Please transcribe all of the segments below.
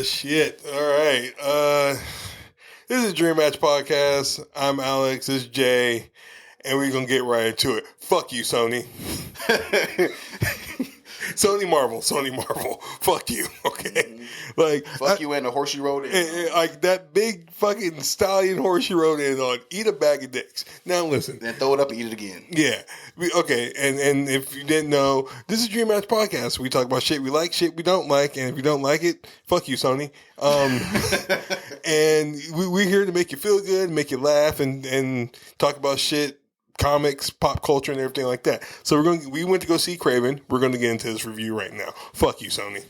shit. All right. This is Dream Match Podcast. I'm Alex. This is Jay. And we're going to get right into it. Fuck you, Sony. Sony Marvel. Fuck you, okay? Like, fuck you and the horse you rode in. Like that big fucking stallion horse you rode in on. Eat a bag of dicks. Now listen. Then throw it up and eat it again. Yeah. Okay. And if you didn't know, this is Dream Match Podcast. We talk about shit we like, shit we don't like. And if you don't like it, fuck you, Sony. And we're here to make you feel good, make you laugh, and talk about shit. Comics, pop culture, and everything like that. So we went to go see KRAVEN. We're going to get into this review right now. Fuck you, Sony.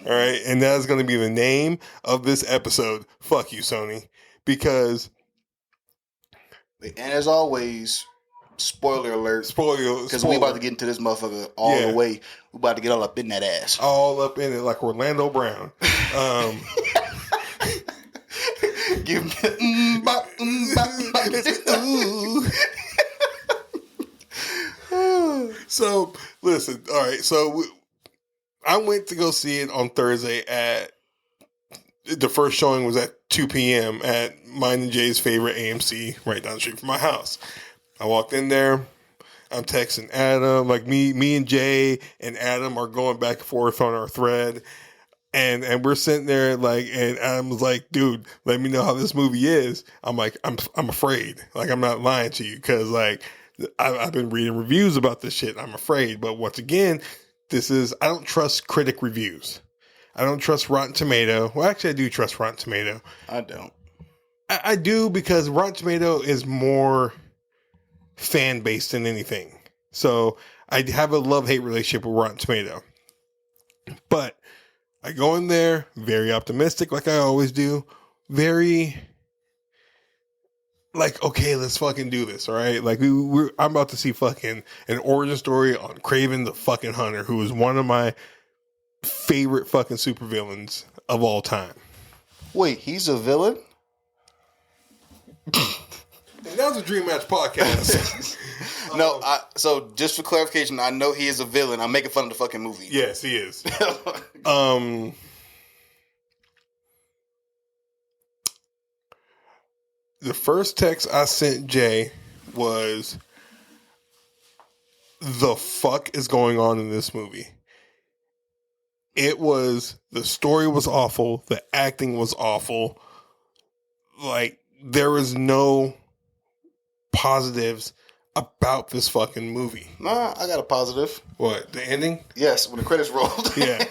All right, and that is going to be the name of this episode. Fuck you, Sony, because. And as always, spoiler alert. Because we about to get into this motherfucker all the way. We about to get all up in that ass. All up in it like Orlando Brown. Give me ooh. So, listen, all right, so I went to go see it on Thursday the first showing was at 2 p.m. at mine and Jay's favorite AMC right down the street from my house. I walked in there, I'm texting Adam, like me and Jay and Adam are going back and forth on our thread, and we're sitting there like, and Adam was like, dude, let me know how this movie is. I'm like, I'm afraid, like I'm not lying to you, because like, I've been reading reviews about this shit. I'm afraid. But once again, I don't trust critic reviews. I don't trust Rotten Tomato. Well, actually, I do trust Rotten Tomato. I don't. I do, because Rotten Tomato is more fan-based than anything. So I have a love-hate relationship with Rotten Tomato. But I go in there very optimistic, like I always do. Very... like, okay, let's fucking do this, all right? Like, I'm about to see fucking an origin story on KRAVEN the fucking Hunter, who is one of my favorite fucking supervillains of all time. Wait, he's a villain? And that was a Dream Match Podcast. No, so just for clarification, I know he is a villain. I'm making fun of the fucking movie. Yes, he is. The first text I sent Jay was, the fuck is going on in this movie? The story was awful. The acting was awful. Like, there was no positives about this fucking movie. Nah, I got a positive. What, the ending? Yes, when the credits rolled. Yeah.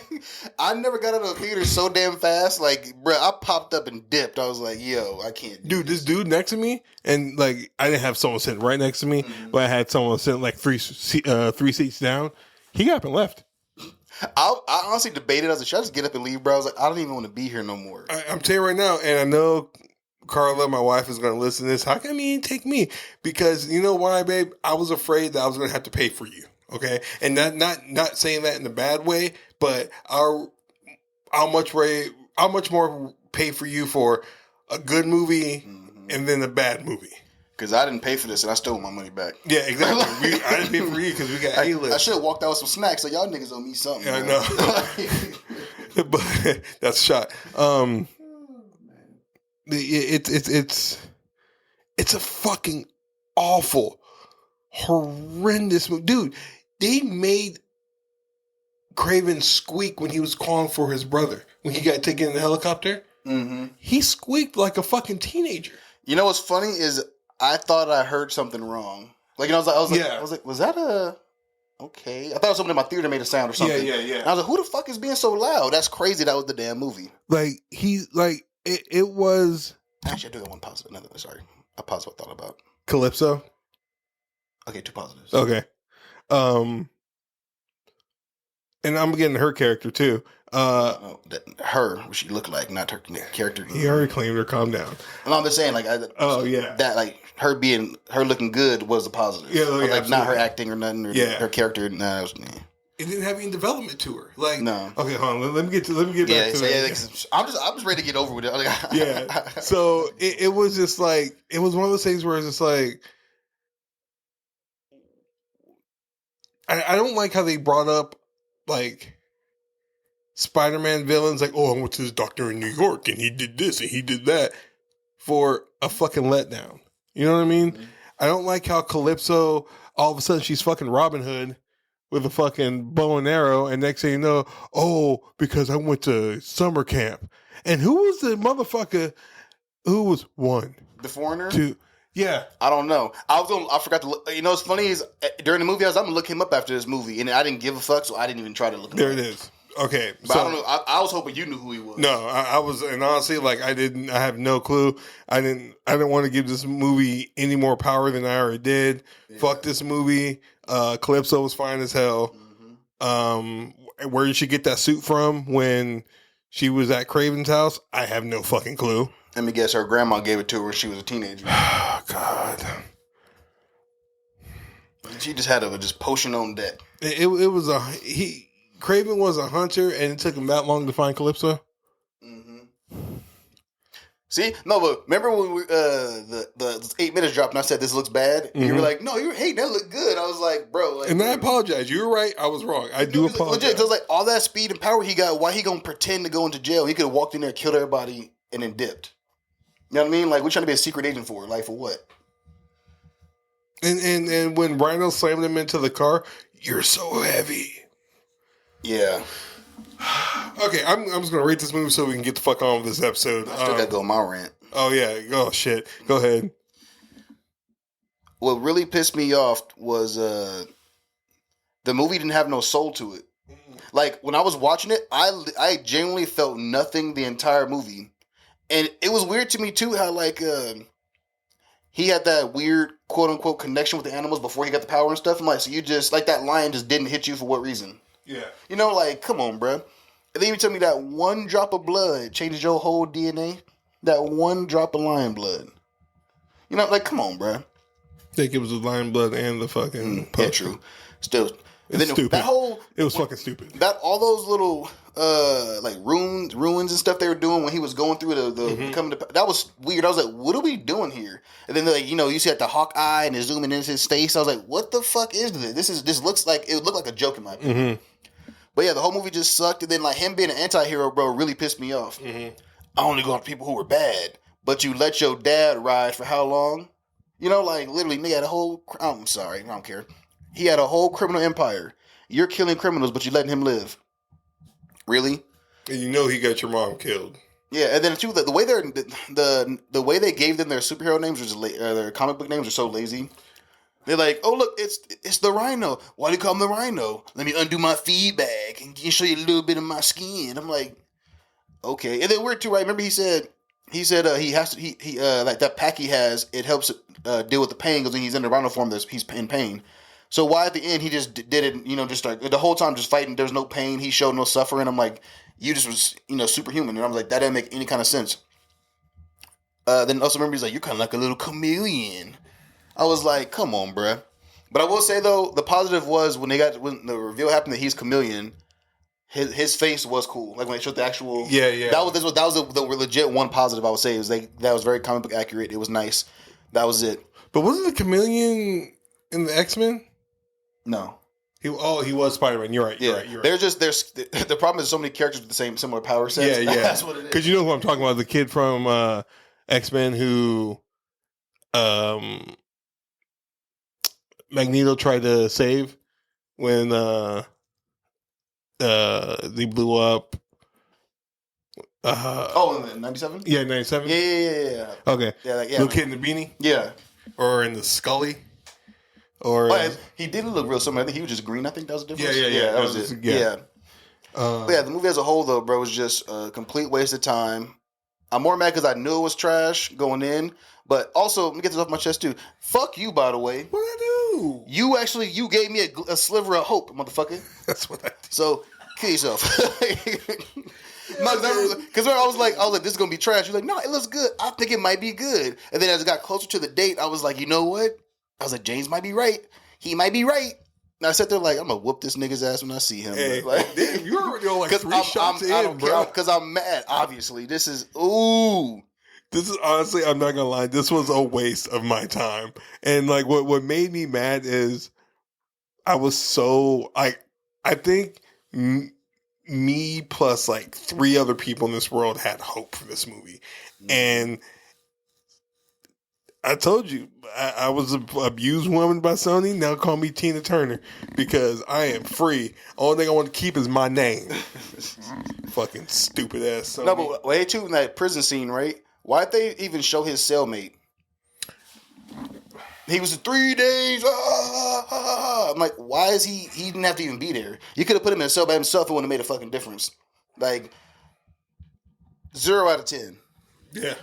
I never got out of the theater so damn fast. Like, bruh, I popped up and dipped. I was like, yo, I can't. Dude, this dude next to me, and like, I didn't have someone sitting right next to me, but I had someone sitting like three seats down. He got up and left. I honestly debated. I was like, should I just get up and leave, bro? I was like, I don't even want to be here no more. I'm telling you right now, and I know Carla, my wife, is going to listen to this. How come you didn't take me? Because you know why, babe? I was afraid that I was going to have to pay for you. Okay, and not saying that in a bad way, but how much more pay for you for a good movie and then a bad movie? Because I didn't pay for this and I still want my money back. Yeah, exactly. I didn't pay for you because we got A-list. I should have walked out with some snacks. Like, y'all niggas owe me something. Yeah, I know. But that's a shot. It's a fucking awful, horrendous movie. Dude, they made KRAVEN squeak when he was calling for his brother. When he got taken in the helicopter. Mm-hmm. He squeaked like a fucking teenager. You know what's funny is I thought I heard something wrong. Like, I was like, was that a... Okay. I thought something in my theater made a sound or something. Yeah. And I was like, who the fuck is being so loud? That's crazy. That was the damn movie. Like, it was... Actually, I do got one positive. No, sorry. A positive I thought about. Calypso? Okay, 2 positives. Okay. And I'm getting her character, too. Her, what she looked like, not her character. He already claimed her. Calm down. And I'm just saying, like, that, like, her looking good was a positive. Yeah, like, absolutely. Not her acting or nothing, or her character. Nah, it didn't have any development to her. Like, no. Okay, hold on. Let me get back to that. Yeah, I'm just ready to get over with it. Yeah. So it was just like, it was one of those things where it's just like, I don't like how they brought up, like, Spider-Man villains like, oh, I went to this doctor in New York and he did this and he did that for a fucking letdown. You know what I mean? Mm-hmm. I don't like how Calypso, all of a sudden she's fucking Robin Hood with a fucking bow and arrow, and next thing you know, oh, because I went to summer camp. And who was the motherfucker who was one? The Foreigner? Two. Yeah. I don't know. I forgot to look. You know what's funny is during the movie, I'm going to look him up after this movie, and I didn't give a fuck, so I didn't even try to look him up. There it is. Okay. But so, I don't know. I was hoping you knew who he was. No, I was, and honestly, like I have no clue. I didn't want to give this movie any more power than I already did. Yeah. Fuck this movie. Calypso was fine as hell. Mm-hmm. Where did she get that suit from when she was at KRAVEN's house? I have no fucking clue. Let me guess. Her grandma gave it to her when she was a teenager. Oh, God. She just had a potion on deck. It was KRAVEN was a hunter, and it took him that long to find Calypso. Mm-hmm. See, no, but remember when we, the 8 minutes dropped, and I said this looks bad, and you were like, "No, hey, that looked good." I was like, "Bro," like, and I apologize. You were right. I was wrong. I do apologize. Legit, because like all that speed and power he got, why he gonna pretend to go into jail? He could have walked in there, killed everybody, and then dipped. You know what I mean? Like we're trying to be a secret agent for, like for what? And when Rhino slammed him into the car, you're so heavy. Yeah. Okay, I'm just gonna rate this movie so we can get the fuck on with this episode. I still gotta go on my rant. Oh yeah. Oh shit. Go ahead. What really pissed me off was the movie didn't have no soul to it. Like when I was watching it, I genuinely felt nothing the entire movie, and it was weird to me too how like he had that weird quote unquote connection with the animals before he got the power and stuff. I'm like, so you just like that lion just didn't hit you for what reason? Yeah. You know, like, come on, bro. And then you tell me that one drop of blood changes your whole DNA? That one drop of lion blood. You know, like, come on, bro. I think it was the lion blood and the fucking yeah, true. Still. It's then stupid. It was fucking stupid. That all those little like ruins and stuff they were doing when he was going through the coming to, that was weird. I was like, what are we doing here? And then like, you know, you see like the hawk eye and it's zooming into his face. I was like, what the fuck is this? This looks like it looked like a joke in my opinion. Mm-hmm. But yeah, the whole movie just sucked. And then like him being an anti-hero, bro, really pissed me off. Mm-hmm. I only go after people who were bad, but you let your dad ride for how long? You know, like literally, nigga had a whole. I'm sorry, I don't care. He had a whole criminal empire. You're killing criminals, but you letting him live. Really? And you know he got your mom killed. Yeah, and then too, the way the way they gave them their superhero names, their comic book names, are so lazy. They're like, oh look, it's the Rhino. Why do you call him the Rhino? Let me undo my feedback and show you a little bit of my skin. I'm like, okay. And then weird too, right? Remember he said he has to he like that pack he has, it helps deal with the pain because when he's in the Rhino form, he's in pain. So why at the end he just did it, you know, just like the whole time just fighting, there's no pain, he showed no suffering. I'm like, you just was, you know, superhuman. And I was like, that didn't make any kind of sense. Then also remember he's like, you're kind of like a little chameleon. I was like, come on, bruh. But I will say though, the positive was when the reveal happened that he's chameleon, his face was cool. Like when they showed the actual, yeah. That was the legit one positive I would say is that was very comic book accurate. It was nice. That was it. But wasn't the chameleon in the X-Men? No. He was Spider-Man. You're right. Yeah. You're right. The problem is so many characters with the similar power sets. Yeah. That's what it is. Because you know who I'm talking about, the kid from X-Men who Magneto tried to save when they blew up. In 97? Yeah, 97? Yeah. Okay. Yeah, Little kid in the beanie? Yeah. Or in the Scully? Or he didn't look real similar. I think he was just green. I think that was the difference. Yeah. That was it. Yeah. But yeah, the movie as a whole, though, bro, was just a complete waste of time. I'm more mad because I knew it was trash going in. But also, let me get this off my chest, too. Fuck you, by the way. What did I do? You gave me a sliver of hope, motherfucker. That's what I did. So, kill yourself. Because I was like, this is going to be trash. You're like, no, it looks good. I think it might be good. And then as it got closer to the date, I was like, you know what? I was like, James might be right. He might be right. And I sat there like, I'm going to whoop this nigga's ass when I see him. Hey, like, damn, you're already on like 3 shots in, bro. Because I'm mad, obviously. This is, ooh. This is honestly, I'm not going to lie, this was a waste of my time. And like what made me mad is I was so, I think me plus like 3 other people in this world had hope for this movie. And I told you, I was an abused woman by Sony. Now call me Tina Turner because I am free. Only thing I want to keep is my name. Fucking stupid ass Sony. No, but wait, too, in that prison scene, right? Why'd they even show his cellmate? He was 3 days. I'm like, why is he? He didn't have to even be there. You could have put him in a cell by himself. It wouldn't have made a fucking difference. Like 0 out of 10. Yeah.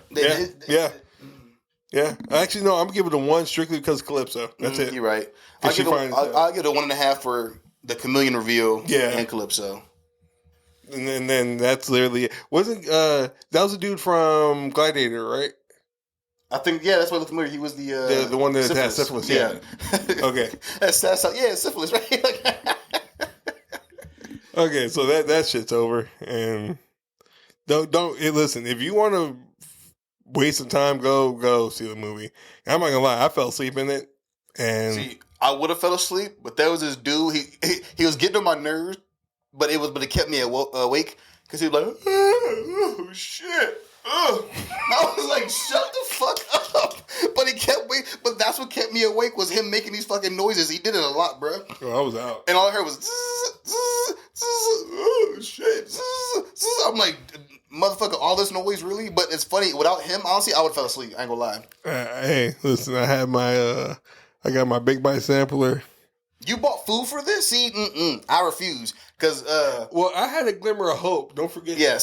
Yeah. Actually, no. I'm giving it a 1 strictly because Calypso. That's it. You're right. I'll give it a 1.5 for the chameleon reveal. And Calypso. And then that's literally it. Wasn't that was a dude from Gladiator, right? I think that's what looked familiar. He was the one that had syphilis. Yeah. Okay. That's syphilis, right? Okay, so that shit's over, and don't listen. If you want to waste some time, go see the movie. I'm not gonna lie, I fell asleep in it, and see, I would have fell asleep, but there was this dude. He was getting on my nerves, but it kept me awake because he was like, oh shit. I was like, shut the fuck up. But he kept waiting. But that's what kept me awake was him making these fucking noises. He did it a lot, bro. Oh, I was out. And all I heard was oh shit. I'm like, motherfucker, all this noise really? But it's funny, without him, honestly, I would have fell asleep. I ain't gonna lie. Hey, listen, I had my I got my big bite sampler. You bought food for this? See, I refuse. Cause well, I had a glimmer of hope. Don't forget. Yeah,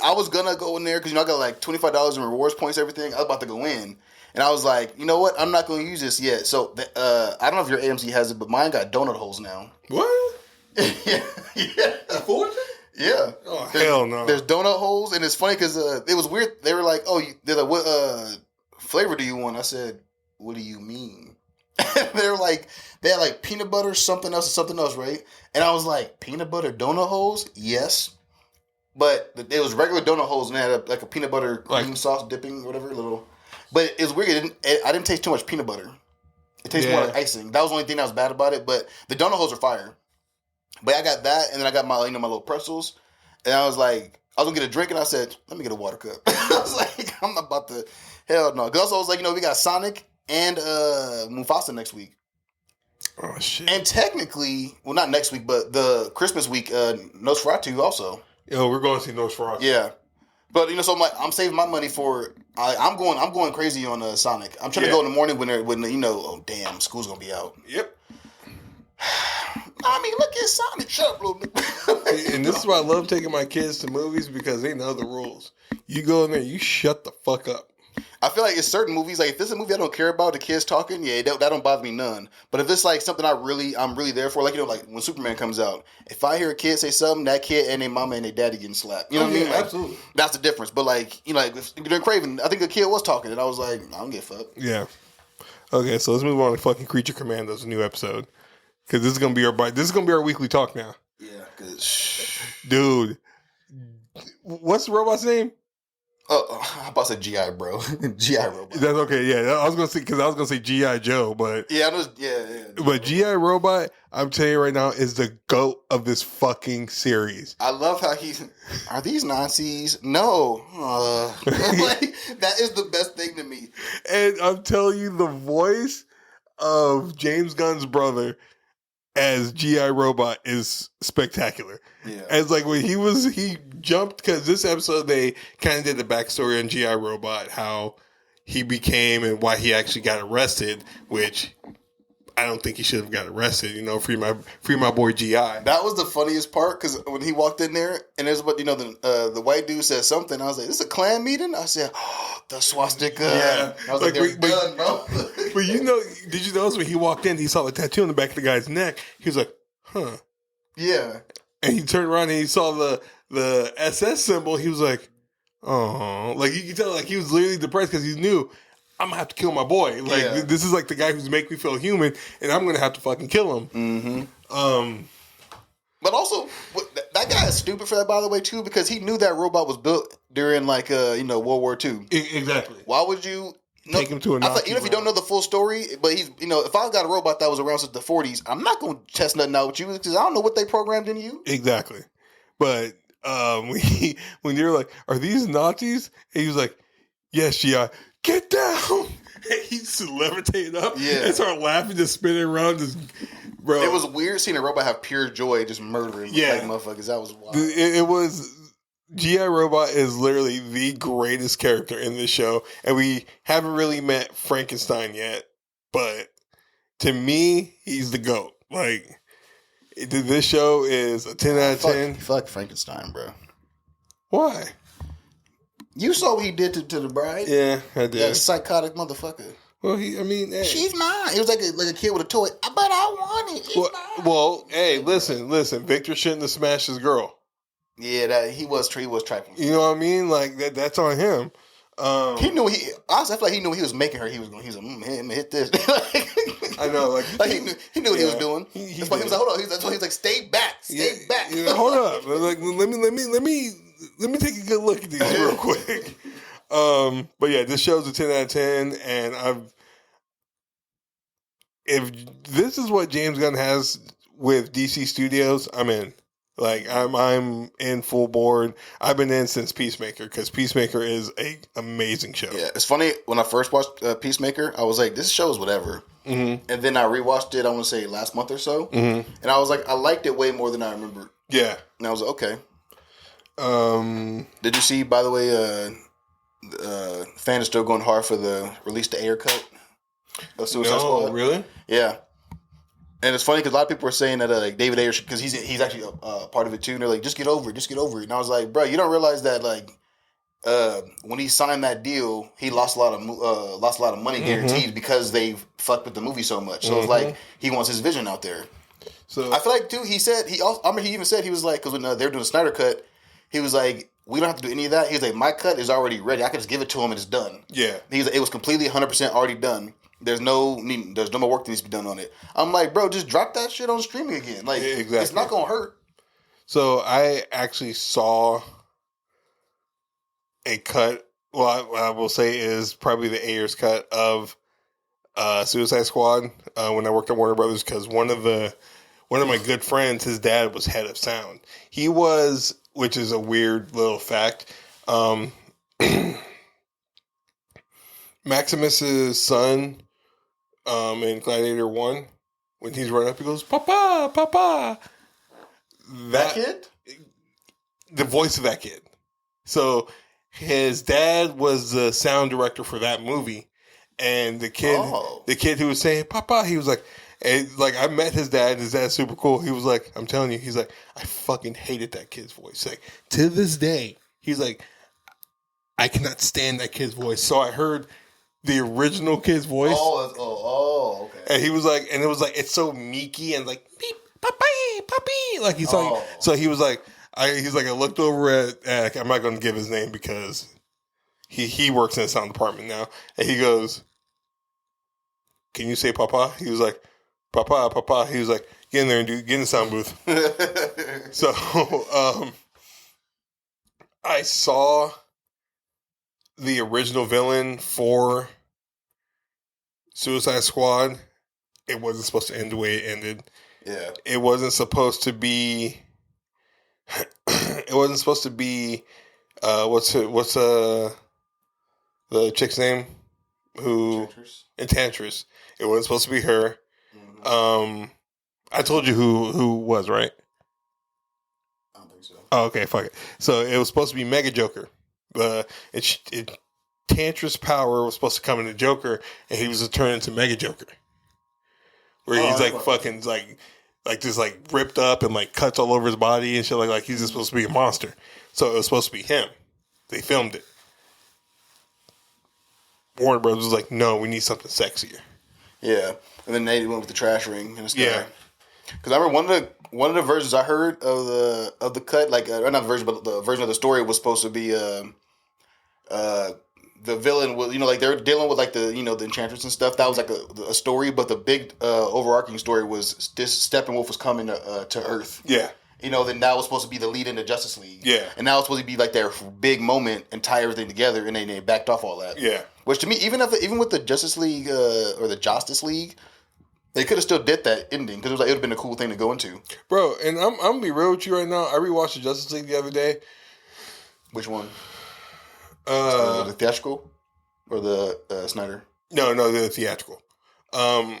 I was gonna go in there because I got like $25 in rewards points, everything. I was about to go in, and I was like, you know what? I'm not gonna use this yet. So I don't know if your AMC has it, but mine got donut holes now. What? yeah. Yeah. Oh hell no. There's donut holes, and it's funny because it was weird. They were like, they're like, what flavor do you want? I said, what do you mean? They're like, they had like peanut butter, something else, right? And I was like, peanut butter donut holes? Yes. But it was regular donut holes, and they had like a peanut butter cream sauce dipping, whatever, little. But it was weird. I didn't taste too much peanut butter. It tasted more like icing. That was the only thing that was bad about it. But the donut holes are fire. But I got that, and then I got my my little pretzels, and I was like, I was gonna get a drink, and I said, let me get a water cup. I was like, I'm not about to, hell no. Because also I was like, we got Sonic and Mufasa next week. Oh shit! And technically, well, not next week, but the Christmas week, Nosferatu also. Yo, we're going to see Nosferatu. Yeah, but so I'm saving my money for. I'm going crazy on Sonic. I'm trying to go in the morning when oh damn, school's gonna be out. Yep. I mean, look at Sonic. Shut up, little nigga. And this is why I love taking my kids to movies because they know the rules. You go in there, you shut the fuck up. I feel like it's certain movies, like if this is a movie I don't care about, the kids talking, that don't bother me none. But if it's like something I'm really there for, like like when Superman comes out, if I hear a kid say something, that kid and their mama and their daddy getting slapped. You know what I mean? Like, absolutely. That's the difference. But like during Craven, I think the kid was talking, and I was like, I don't give a fuck. Yeah. Okay, so let's move on to fucking Creature Commandos, a new episode, because this is gonna be our weekly talk now. Yeah, because dude, what's the robot's name? I'm about to say GI, bro. GI Robot. That's okay. Yeah, I was gonna say GI Joe, but But GI Robot, I'm telling you right now, is the GOAT of this fucking series. I love how are these Nazis? No, like that is the best thing to me. And I'm telling you, the voice of James Gunn's brother as GI Robot is spectacular. Yeah. As like when he jumped, because this episode they kind of did the backstory on GI Robot, how he became and why he actually got arrested, which I don't think he should have got arrested. Free my boy GI. That was the funniest part because when he walked in there and there's the white dude said something. I was like, "This is a Klan meeting?" I said, "Oh, the swastika." Yeah, I was like, "They're done, bro." But did you notice when he walked in, he saw the tattoo on the back of the guy's neck. He was like, "Huh." Yeah. And he turned around and he saw the SS symbol. He was like, "Oh," like you can tell, like he was literally depressed because he knew, I'm gonna have to kill my boy. Like this is like the guy who's making me feel human, and I'm gonna have to fucking kill him. Mm-hmm. But also, that guy is stupid for that, by the way, too, because he knew that robot was built during World War II. Exactly. Why would you take him to a Nazi? Even if you don't know the full story, but he's if I got a robot that was around since the 40s, I'm not gonna test nothing out with you because I don't know what they programmed in you. Exactly. But when you're like, are these Nazis? And he was like, yes, GI, get down. And he's levitating up and start laughing, just spinning around. Just, bro. It was weird seeing a robot have pure joy just murdering like motherfuckers. That was wild. It was. G.I. Robot is literally the greatest character in this show. And we haven't really met Frankenstein yet. But to me, he's the GOAT. Like, this show is a 10 out of 10. Fuck Frankenstein, bro. Why? You saw what he did to the bride? Yeah, I did. That psychotic motherfucker. Well, hey. She's mine. It was like a kid with a toy. But I want it. She's mine. Well, hey, listen. Victor shouldn't have smashed his girl. Yeah, he was trifling. You know what I mean? Like that's on him. He knew honestly, I feel like he knew he was making her. He was like, hit this. I know, like he knew what he was doing. That's why he was like, hold on. That's why he's like, stay back. Yeah, hold up. Like, let me take a good look at these real quick. But yeah, this show's a 10 out of 10, and if this is what James Gunn has with DC Studios, I'm in. Like, I'm in full board. I've been in since Peacemaker, because Peacemaker is a amazing show. Yeah, it's funny, when I first watched Peacemaker, I was like, this show is whatever. Mm-hmm. And then I rewatched it, I want to say last month or so. Mm-hmm. And I was like, I liked it way more than I remembered. Yeah. And I was like, okay. Did you see, by the way, fans are still going hard for the release the Ayer cut of Suicide Squad? No, really? Yeah. And it's funny because a lot of people are saying that like David Ayer, because he's actually a part of it too, and they're like, just get over it. And I was like, bro, you don't realize that like when he signed that deal, he lost a lot of money guaranteed because they fucked with the movie so much. So it's like he wants his vision out there. So I feel like too, he even said he was like, because when they were doing the Snyder cut, he was like, we don't have to do any of that. He was like, my cut is already ready. I can just give it to him and it's done. Yeah. He's like, it was completely 100% already done. There's no more work that needs to be done on it. I'm like, bro, just drop that shit on streaming again. Like, exactly. It's not gonna hurt. So I actually saw a cut. Well, I will say is probably the Ayers cut of Suicide Squad when I worked at Warner Brothers, because one of my good friends, his dad was head of sound. He was, which is a weird little fact. Maximus's son. In Gladiator 1, when he's running up, he goes, Papa, Papa. That kid? The voice of that kid. So his dad was the sound director for that movie. And the kid who was saying, Papa, he was like, I met his dad. His dad's super cool. He was like, I'm telling you, he's like, I fucking hated that kid's voice. Like, to this day, he's like, I cannot stand that kid's voice. So I heard the original kid's voice. Okay. And he was like, and it was like, it's so meeky and like, beep, puppy, puppy. Like he's like, so he was like, I looked over at I'm not going to give his name because he works in the sound department now. And he goes, can you say Papa? He was like, Papa, Papa. He was like, get in there and get in the sound booth. So, I saw the original villain for Suicide Squad. It wasn't supposed to end the way it ended. Yeah. It wasn't supposed to be. It wasn't supposed to be. What's the chick's name? Enchantress. It wasn't supposed to be her. Mm-hmm. I told you who was, right? I don't think so. Oh, okay, fuck it. So it was supposed to be Mega Joker. Enchantress power was supposed to come into Joker, and he was to turn into Mega Joker, where he's like fucking like just like ripped up and like cuts all over his body and shit. Like he's just supposed to be a monster. So it was supposed to be him. They filmed it. Warner Brothers was like, no, we need something sexier. Yeah, and then they went with the trash ring and stuff. Yeah, because I remember one of the versions I heard of the cut, like not the version, but the version of the story was supposed to be the villain was, like they're dealing with like the Enchantress and stuff. That was like a story, but the big overarching story was this Steppenwolf was coming to Earth. Yeah. Then that was supposed to be the lead into Justice League. Yeah. And that was supposed to be like their big moment and tie everything together, and they backed off all that. Yeah. Which to me, even with the Justice League or the Justice League, They could have still did that ending because it would have been a cool thing to go into. Bro, and I'm gonna be real with you right now. I rewatched the Justice League the other day. Which one? The theatrical or the Snyder? No, the theatrical. No,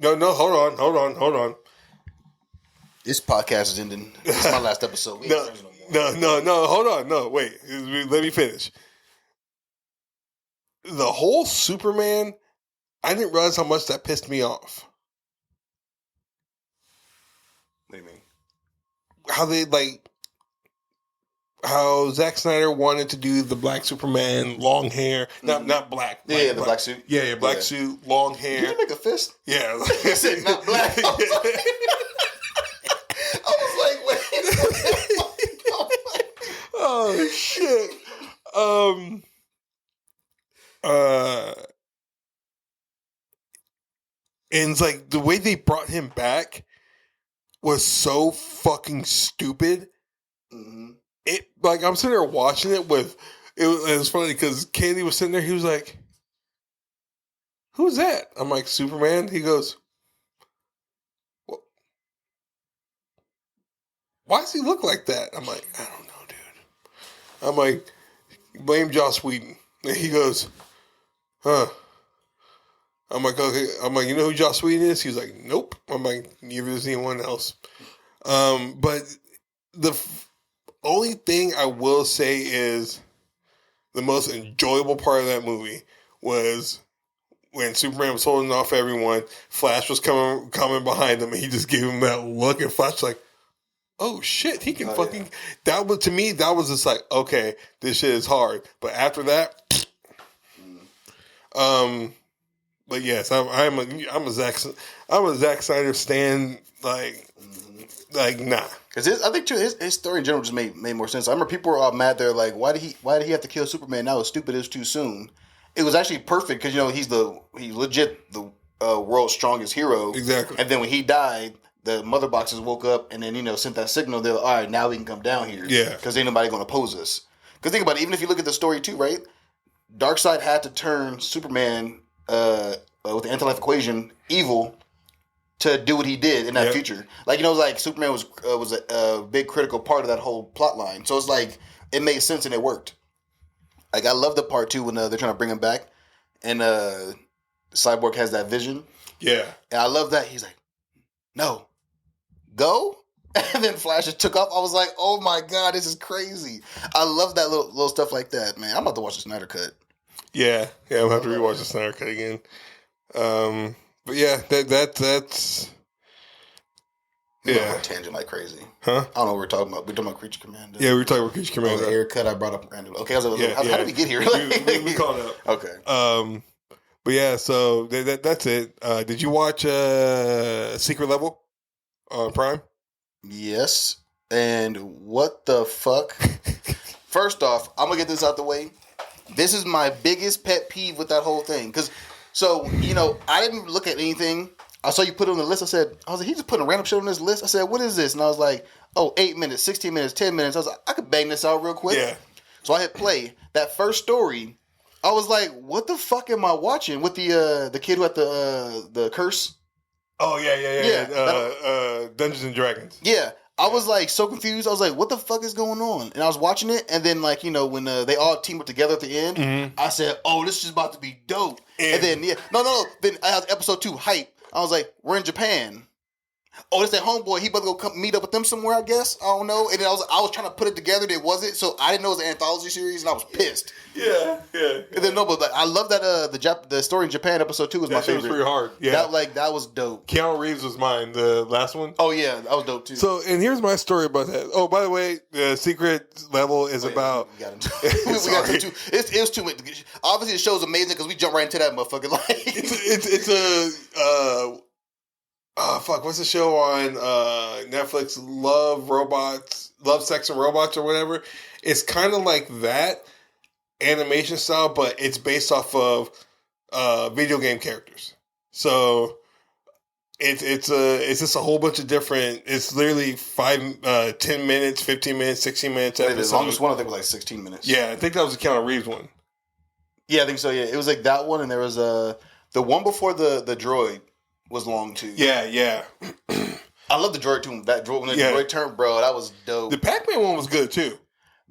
hold on. This podcast is ending. This is my last episode. No, hold on. No, wait. Let me finish. The whole Superman, I didn't realize how much that pissed me off. What do you mean? How Zack Snyder wanted to do the black Superman, long hair, not black. The black suit. Yeah, black suit, long hair. Did you make a fist? Yeah. He said not black. I was like, wait. Oh shit. And it's like the way they brought him back was so fucking stupid. Mm-hmm. I'm sitting there watching it with it was funny because Candy was sitting there. He was like, "Who's that?" I'm like, "Superman." He goes, "Well, why does he look like that?" I'm like, "I don't know, dude." I'm like, "Blame Joss Whedon." And he goes, "Huh." I'm like, "Okay." I'm like, "You know who Joss Whedon is?" He was like, "Nope." I'm like, "Neither is anyone else." But the only thing I will say is the most enjoyable part of that movie was when Superman was holding off everyone. Flash was coming behind him, and he just gave him that look, and Flash was like, "Oh shit, he can fucking." Yeah. That was, to me, that was just like, okay, this shit is hard. But after that, but yes, I'm a Zack Snyder stan. Like nah. Because I think too his story in general just made more sense. I remember people were all mad. They're like, why did he have to kill Superman? That was stupid. It was too soon. It was actually perfect because he's legit the world's strongest hero. Exactly. And then when he died, the mother boxes woke up and then sent that signal. They're like, all right, now we can come down here. Yeah. Because ain't nobody going to oppose us. Because think about it. Even if you look at the story too, right? Darkseid had to turn Superman with the anti-life equation evil to do what he did in that future. Like, Superman was a big critical part of that whole plot line. So it's like, it made sense and it worked. Like, I love the part too when they're trying to bring him back and Cyborg has that vision. Yeah. And I love that. He's like, no, go. And then Flash just took off. I was like, oh my God, this is crazy. I love that little stuff like that, man. I'm about to watch the Snyder Cut. Yeah, I'm going to have to rewatch the Snyder Cut again. But yeah, that's yeah. Tangent like crazy. Huh? I don't know what we're talking about. We're talking about Creature Commander. Yeah, we're talking about Creature Commander. The haircut I brought up randomly. Okay, I was like, how did we get here? we caught up. Okay. But yeah, so that's it. Did you watch Secret Level on Prime? Yes. And what the fuck? First off, I'm gonna get this out the way. This is my biggest pet peeve with that whole thing. I didn't look at anything. I saw you put it on the list. I was like, he just put a random shit on this list. I said, what is this? And I was like, 8 minutes, 16 minutes, 10 minutes. I was like, I could bang this out real quick. Yeah. So I hit play. That first story, I was like, what the fuck am I watching? With the kid who had the curse? Oh, yeah. Dungeons and Dragons. Yeah. I was like so confused. I was like, what the fuck is going on? And I was watching it, and then when they all team up together at the end, I said, oh, this is about to be dope. And then then I had episode 2 hype. I was like, we're in Japan. Oh, it's that homeboy. He about to go come meet up with them somewhere, I guess. I don't know. And then I was trying to put it together. It wasn't. So I didn't know it was an anthology series, and I was pissed. Yeah. And then but I love that the story in Japan episode 2 was my favorite. That was pretty hard. Yeah, that was dope. Keanu Reeves was mine. The last one. Oh yeah, that was dope too. So, and here's my story about that. Oh, by the way, the Secret Level is about. We got into it was too much. Obviously, the show's amazing because we jump right into that motherfucker. Like it's a. Fuck, what's the show on Netflix? Love, Sex, and Robots or whatever. It's kind of like that animation style, but it's based off of video game characters. So it's just a whole bunch of different. It's literally 10 minutes, 15 minutes, 16 minutes. The longest one I think was like 16 minutes. Yeah, I think that was the Keanu Reeves one. Yeah, I think so. Yeah, it was like that one, and there was the one before the droid. was long too. Yeah. I love the droid too. That droid, when the droid turned, bro, that was dope. The Pac-Man one was good too.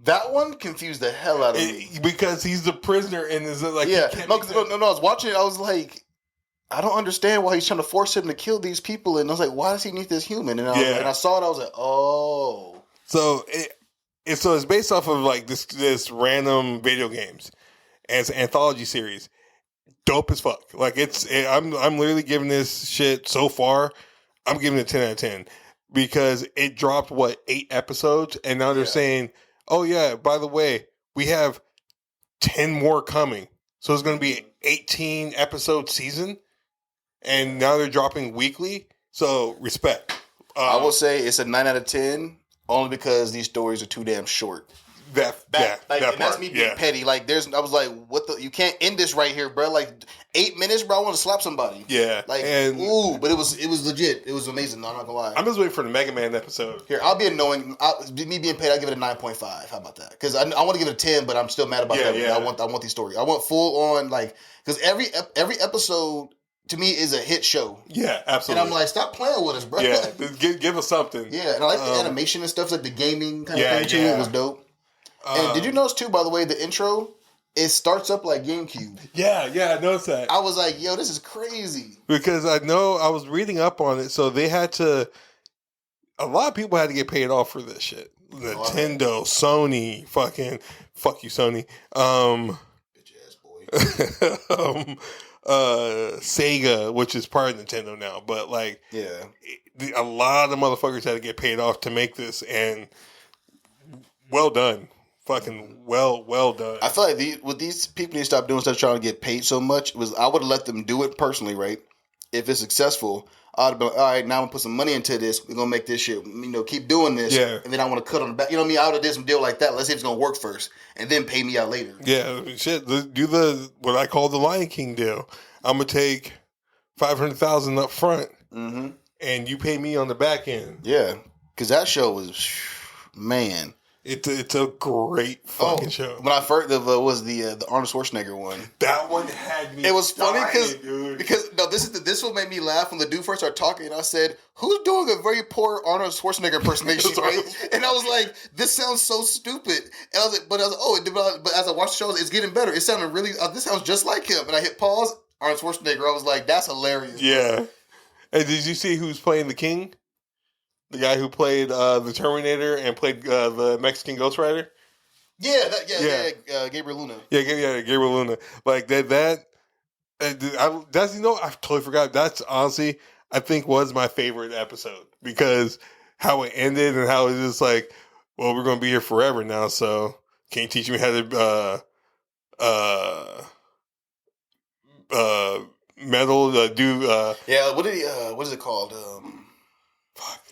That one confused the hell out of me because he's the prisoner and is like no, I was watching it. I was like, I don't understand why he's trying to force him to kill these people, and I was like, why does he need this human? And I saw it. I was like, oh. So it's based off of like this random video games, and it's an anthology series. Dope as fuck. Like I'm literally giving this shit so far. I'm giving it 10 out of 10 because it dropped 8 episodes, and now they're saying, oh yeah, by the way, we have 10 more coming, so it's going to be an 18 episode season, and now they're dropping weekly. So respect. I will say it's a 9 out of 10 only because these stories are too damn short. That's me being petty. Like, I was like, what the? You can't end this right here, bro. Like 8 minutes, bro. I want to slap somebody. Yeah, like, but it was legit. It was amazing. No, I'm not gonna lie. I'm just waiting for the Mega Man episode. Here, I'll be annoying. Me being paid, I give it a 9.5. How about that? Because I want to give it a 10, but I'm still mad about that. Yeah. I want these stories. I want full on because every episode to me is a hit show. Yeah, absolutely. And I'm like, stop playing with us, bro. Yeah, give us something. Yeah, and I like the animation and stuff, like the gaming kind of thing too. It was dope. And did you notice too, by the way, the intro, it starts up like GameCube. Yeah, I noticed that. I was like, yo, this is crazy. Because I know I was reading up on it, so they had to, a lot of people had to get paid off for this shit. Nintendo, Sony, fuck you, Sony. Bitch ass boy. Sega, which is part of Nintendo now, but a lot of motherfuckers had to get paid off to make this, and well done. Fucking well done. I feel like these people need to stop doing stuff trying to get paid so much. I would have let them do it personally, right? If it's successful, I'd be like, all right, now I'm gonna put some money into this. We're gonna make this shit, keep doing this. Yeah. And then I want to cut on the back. You know what I mean? I would have did some deal like that. Let's see if it's gonna work first, and then pay me out later. Yeah, shit. Do what I call the Lion King deal. I'm gonna take $500,000 up front, and you pay me on the back end. Yeah, because that show was, man. It's a great fucking show. When I first was the Arnold Schwarzenegger one. That one had me. It was funny because this one made me laugh when the dude first started talking, and I said, "Who's doing a very poor Arnold Schwarzenegger impersonation?" Right? And I was like, "This sounds so stupid." And I was like, but as I watched the show, it's getting better. It sounded really. This sounds just like him. And I hit pause. Arnold Schwarzenegger. I was like, "That's hilarious." Yeah. And did you see who's playing the king? The guy who played the Terminator and played the Mexican Ghost Rider? Yeah, Gabriel Luna. Yeah, Gabriel Luna. Like that's I totally forgot. That's honestly, I think was my favorite episode because how it ended and how it was just like, well, we're going to be here forever now, so can you teach me how to metal do yeah, what is it called? Fuck.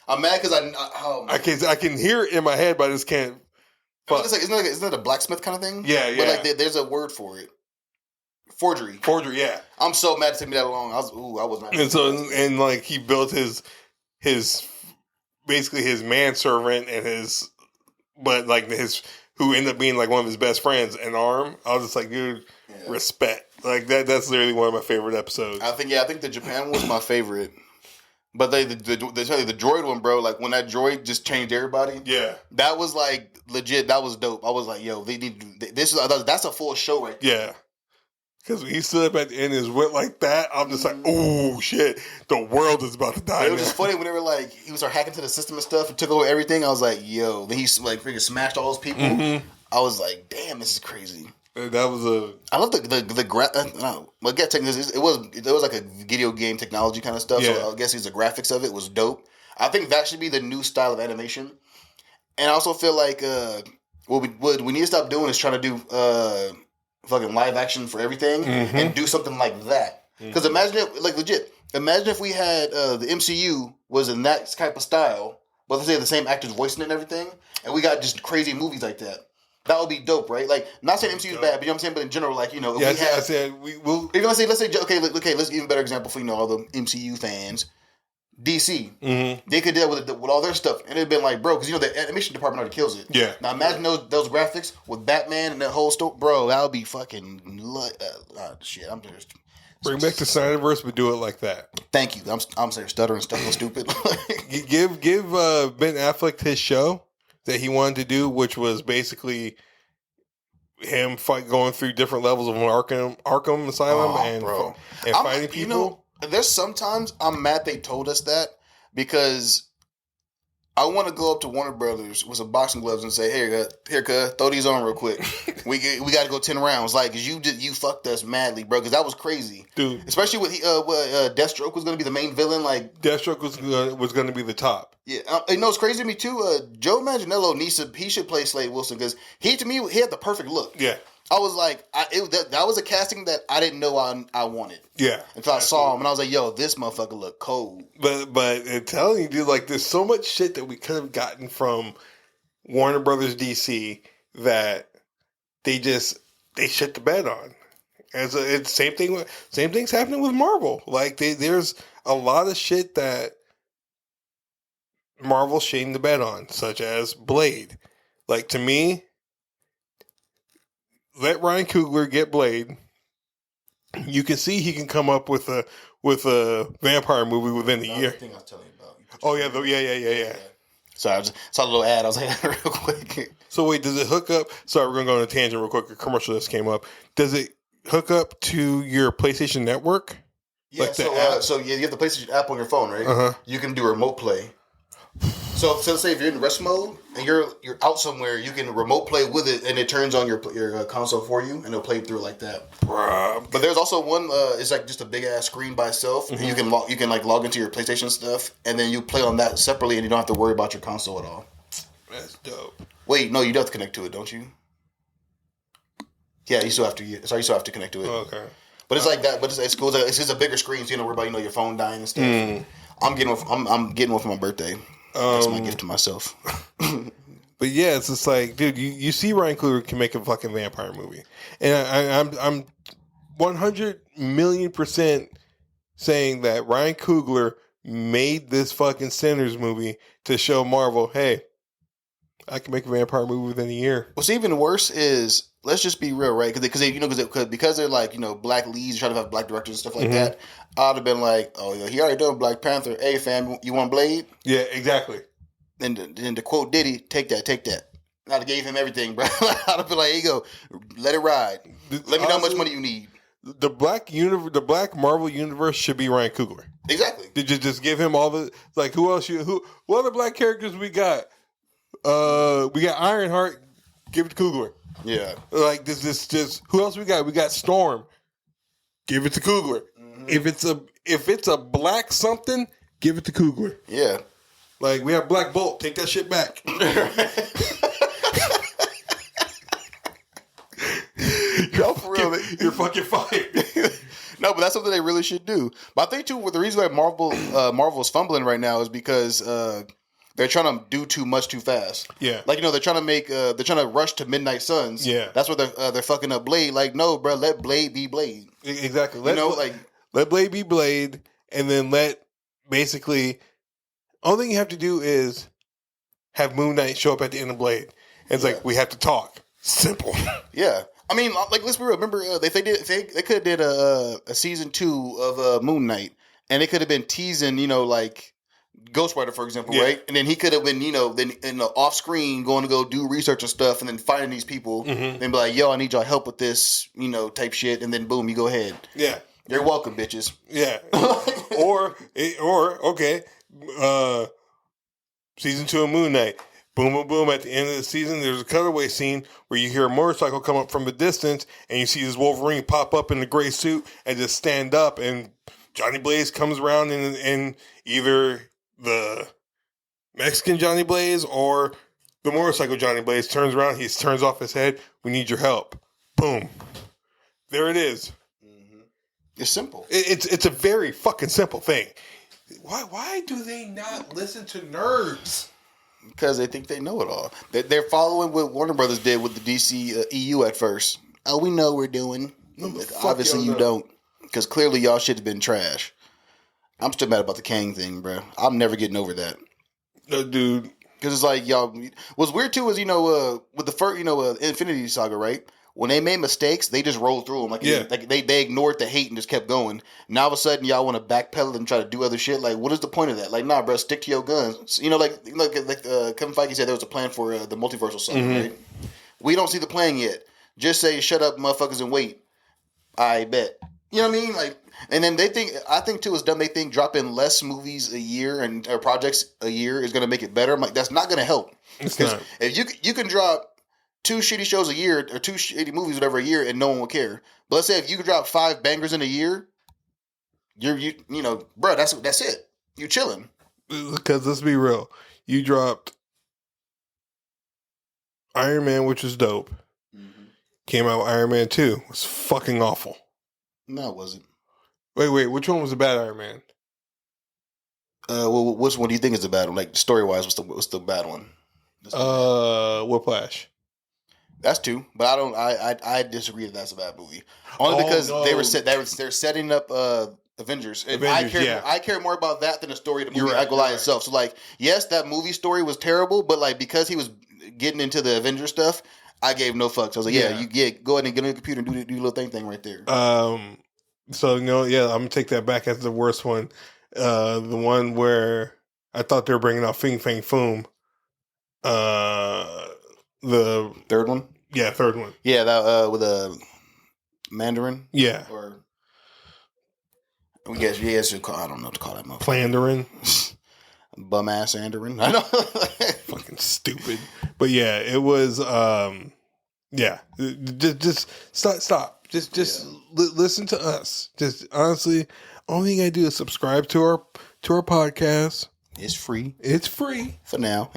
I'm mad because I can hear it in my head, but I just can't. Isn't that a blacksmith kind of thing? Yeah. But there's a word for it. Forgery, yeah. I'm so mad it took me that long. I was mad. And so he built his basically his manservant and who ended up being like one of his best friends, an arm. I was just like, dude, respect. Like that's literally one of my favorite episodes. I think the Japan one was my favorite. But they tell you the droid one, bro. Like when that droid just changed everybody. Yeah, that was like legit. That was dope. I was like, yo, they need this. That's a full show right there. Yeah, because when he stood up at the end and went like that, I'm just like, oh shit, the world is about to die. It was just funny whenever like he was hacking to the system and stuff and took over everything. I was like, yo. Then he like freaking smashed all those people. Mm-hmm. I was like, damn, this is crazy. That was I love it was like a video game technology kind of stuff. Yeah. So I guess the graphics of it was dope. I think that should be the new style of animation. And I also feel like what we need to stop doing is trying to do fucking live action for everything and do something like that. Because imagine if we had the MCU was in that type of style, but let's say the same actors voicing it and everything, and we got just crazy movies like that. That would be dope, right? Like, not saying MCU is bad, but you know what I'm saying? But in general, like, if we have... I said, we will... Let's say, let's give a better example for, all the MCU fans. DC. Mm-hmm. They could do that with all their stuff. And it'd been like, bro, because, the animation department already kills it. Yeah. Now, imagine those graphics with Batman and that whole story. Bro, that would be fucking... shit, I'm just... Bring back the Snyderverse, but do it like that. Thank you. I'm saying stuttering, stupid. Give Ben Affleck his show that he wanted to do, which was basically him going through different levels of Arkham Asylum and fighting people. You know, there's sometimes I'm mad they told us that because I want to go up to Warner Brothers with some boxing gloves and say, "Here, cuz, throw these on real quick. we got to go 10 rounds." Like, cause you fucked us madly, bro. Because that was crazy, dude. Especially with Deathstroke was going to be the main villain. Like, Deathstroke was going to be the top. Yeah, you know, it's crazy to me too. Joe Manganiello he should play Slade Wilson because to me he had the perfect look. Yeah. I was like, that was a casting that I didn't know I wanted. Yeah. Until I saw him and I was like, yo, this motherfucker look cold. But I'm telling you, dude, like there's so much shit that we could have gotten from Warner Brothers DC that they shit the bed on. It's same thing's happening with Marvel. Like there's a lot of shit that Marvel shitting the bed on, such as Blade. Like to me, let Ryan Coogler get Blade. You can see he can come up with a vampire movie within a year. Thing I was telling you about. Oh yeah. Sorry, I just saw a little ad. I was like, real quick. So wait, does it hook up? Sorry, we're gonna go on a tangent real quick. A commercial just came up. Does it hook up to your PlayStation Network? Yeah. Like so you have the PlayStation app on your phone, right? Uh-huh. You can do remote play. So let's say if you're in rest mode and you're out somewhere, you can remote play with it, and it turns on your console for you, and it'll play through like that. Bruh. But there's also one. It's like just a big ass screen by itself. Mm-hmm. And you can like log into your PlayStation stuff, and then you play on that separately, and you don't have to worry about your console at all. That's dope. Wait, no, you do have to connect to it, don't you? Yeah, you still have to. Sorry, you still have to connect to it. Okay. But it's like that. But it's cool. It's just a bigger screen, so you don't worry about your phone dying and stuff. Mm. I'm getting one for my birthday. That's my gift to myself. But yeah, it's just like, dude, you see Ryan Coogler can make a fucking vampire movie, and I'm 100,000,000% saying that Ryan Coogler made this fucking Sinners movie to show Marvel, hey, I can make a vampire movie within a year. What's even worse is, let's just be real, right? Because they're like, black leads, trying to have black directors and stuff like that. I'd have been like, oh, he already done Black Panther. Hey, fam, you want Blade? Yeah, exactly. Then to quote Diddy, take that. I'd have gave him everything, bro. I'd have been like, here you go, let it ride. Let me know how much money you need. The Black Marvel universe should be Ryan Coogler. Exactly. Did you just give him all the, like, what other black characters we got? We got Ironheart. Give it to Coogler. Yeah. Like this just who else we got? We got Storm. Give it to Coogler. Mm-hmm. If it's a black something, give it to Coogler. Yeah. Like we have Black Bolt. Take that shit back. Yo, for real, you're fucking fired. No, but that's something they really should do. But I think too, the reason why Marvel is fumbling right now is because they're trying to do too much too fast. Yeah, like they're trying to rush to Midnight Suns. Yeah, that's what they're fucking up Blade. Like, no, bro, let Blade be Blade. Exactly. Let Blade be Blade, and then basically only thing you have to do is have Moon Knight show up at the end of Blade. And it's like we have to talk. Simple. Yeah. I mean, like, let's be real. Remember, they could have did a season 2 of Moon Knight, and they could have been teasing, like Ghost Rider, for example, right? And then he could have been, then in the off screen going to go do research and stuff, and then finding these people, and be like, "Yo, I need y'all help with this, type shit," and then boom, you go ahead. Yeah, you're welcome, bitches. Yeah, or okay, season 2 of Moon Knight. Boom, boom, boom. At the end of the season, there's a cutaway scene where you hear a motorcycle come up from a distance, and you see this Wolverine pop up in the gray suit and just stand up, and Johnny Blaze comes around in either the Mexican Johnny Blaze or the motorcycle Johnny Blaze turns around, he turns off his head, we need your help. Boom. There it is. Mm-hmm. It's simple. It's a very fucking simple thing. Why do they not listen to nerds? Because they think they know it all. They're following what Warner Brothers did with the DC EU at first. Oh, we know what we're doing. Obviously you don't. Because clearly y'all shit has been trash. I'm still mad about the Kang thing, bro. I'm never getting over that. Dude. Because it's like, y'all... What's weird, too, is, with the first, Infinity Saga, right? when they made mistakes, they just rolled through them. Like they ignored the hate and just kept going. Now all of a sudden, y'all want to backpedal and try to do other shit. Like, what is the point of that? Like, nah, bro, stick to your guns. You know, like Kevin Feige said, there was a plan for the multiversal saga, right? We don't see the plan yet. Just say, shut up, motherfuckers, and wait. I bet. You know what I mean? Like, and then I think too, it's dumb. They think dropping less movies a year or projects a year is going to make it better. I'm like, that's not going to help. It's not. If you can drop 2 shitty shows a year or 2 shitty movies, whatever, a year, and no one will care. But let's say if you could drop 5 bangers in a year, you know, bro, that's it. You chilling. Because let's be real, you dropped Iron Man, which was dope. Came out with Iron Man 2. It was fucking awful. No, it wasn't. Wait, which one was the bad Iron Man? Well, which one do you think is the bad one? Like, story-wise, what's the bad one? Whiplash. That's 2, but I disagree that that's a bad movie. Only because they're setting up Avengers. And I care more about that than the story of the movie itself. So like, yes, that movie story was terrible, but like because he was getting into the Avengers stuff, I gave no fucks. I was like, go ahead and get on your computer and do your little thing right there. So I'm gonna take that back as the worst one. The one where I thought they were bringing out Fing Fang Foom. The third one? Yeah, third one. Yeah, that with a Mandarin? Yeah. Or I guess I don't know what to call that motherfucker. Plandarin. Bum ass Andarin. I know. Fucking stupid. But yeah, it was just stop. Just listen to us. Just honestly, only thing I do is subscribe to our podcast. It's free. It's free for now.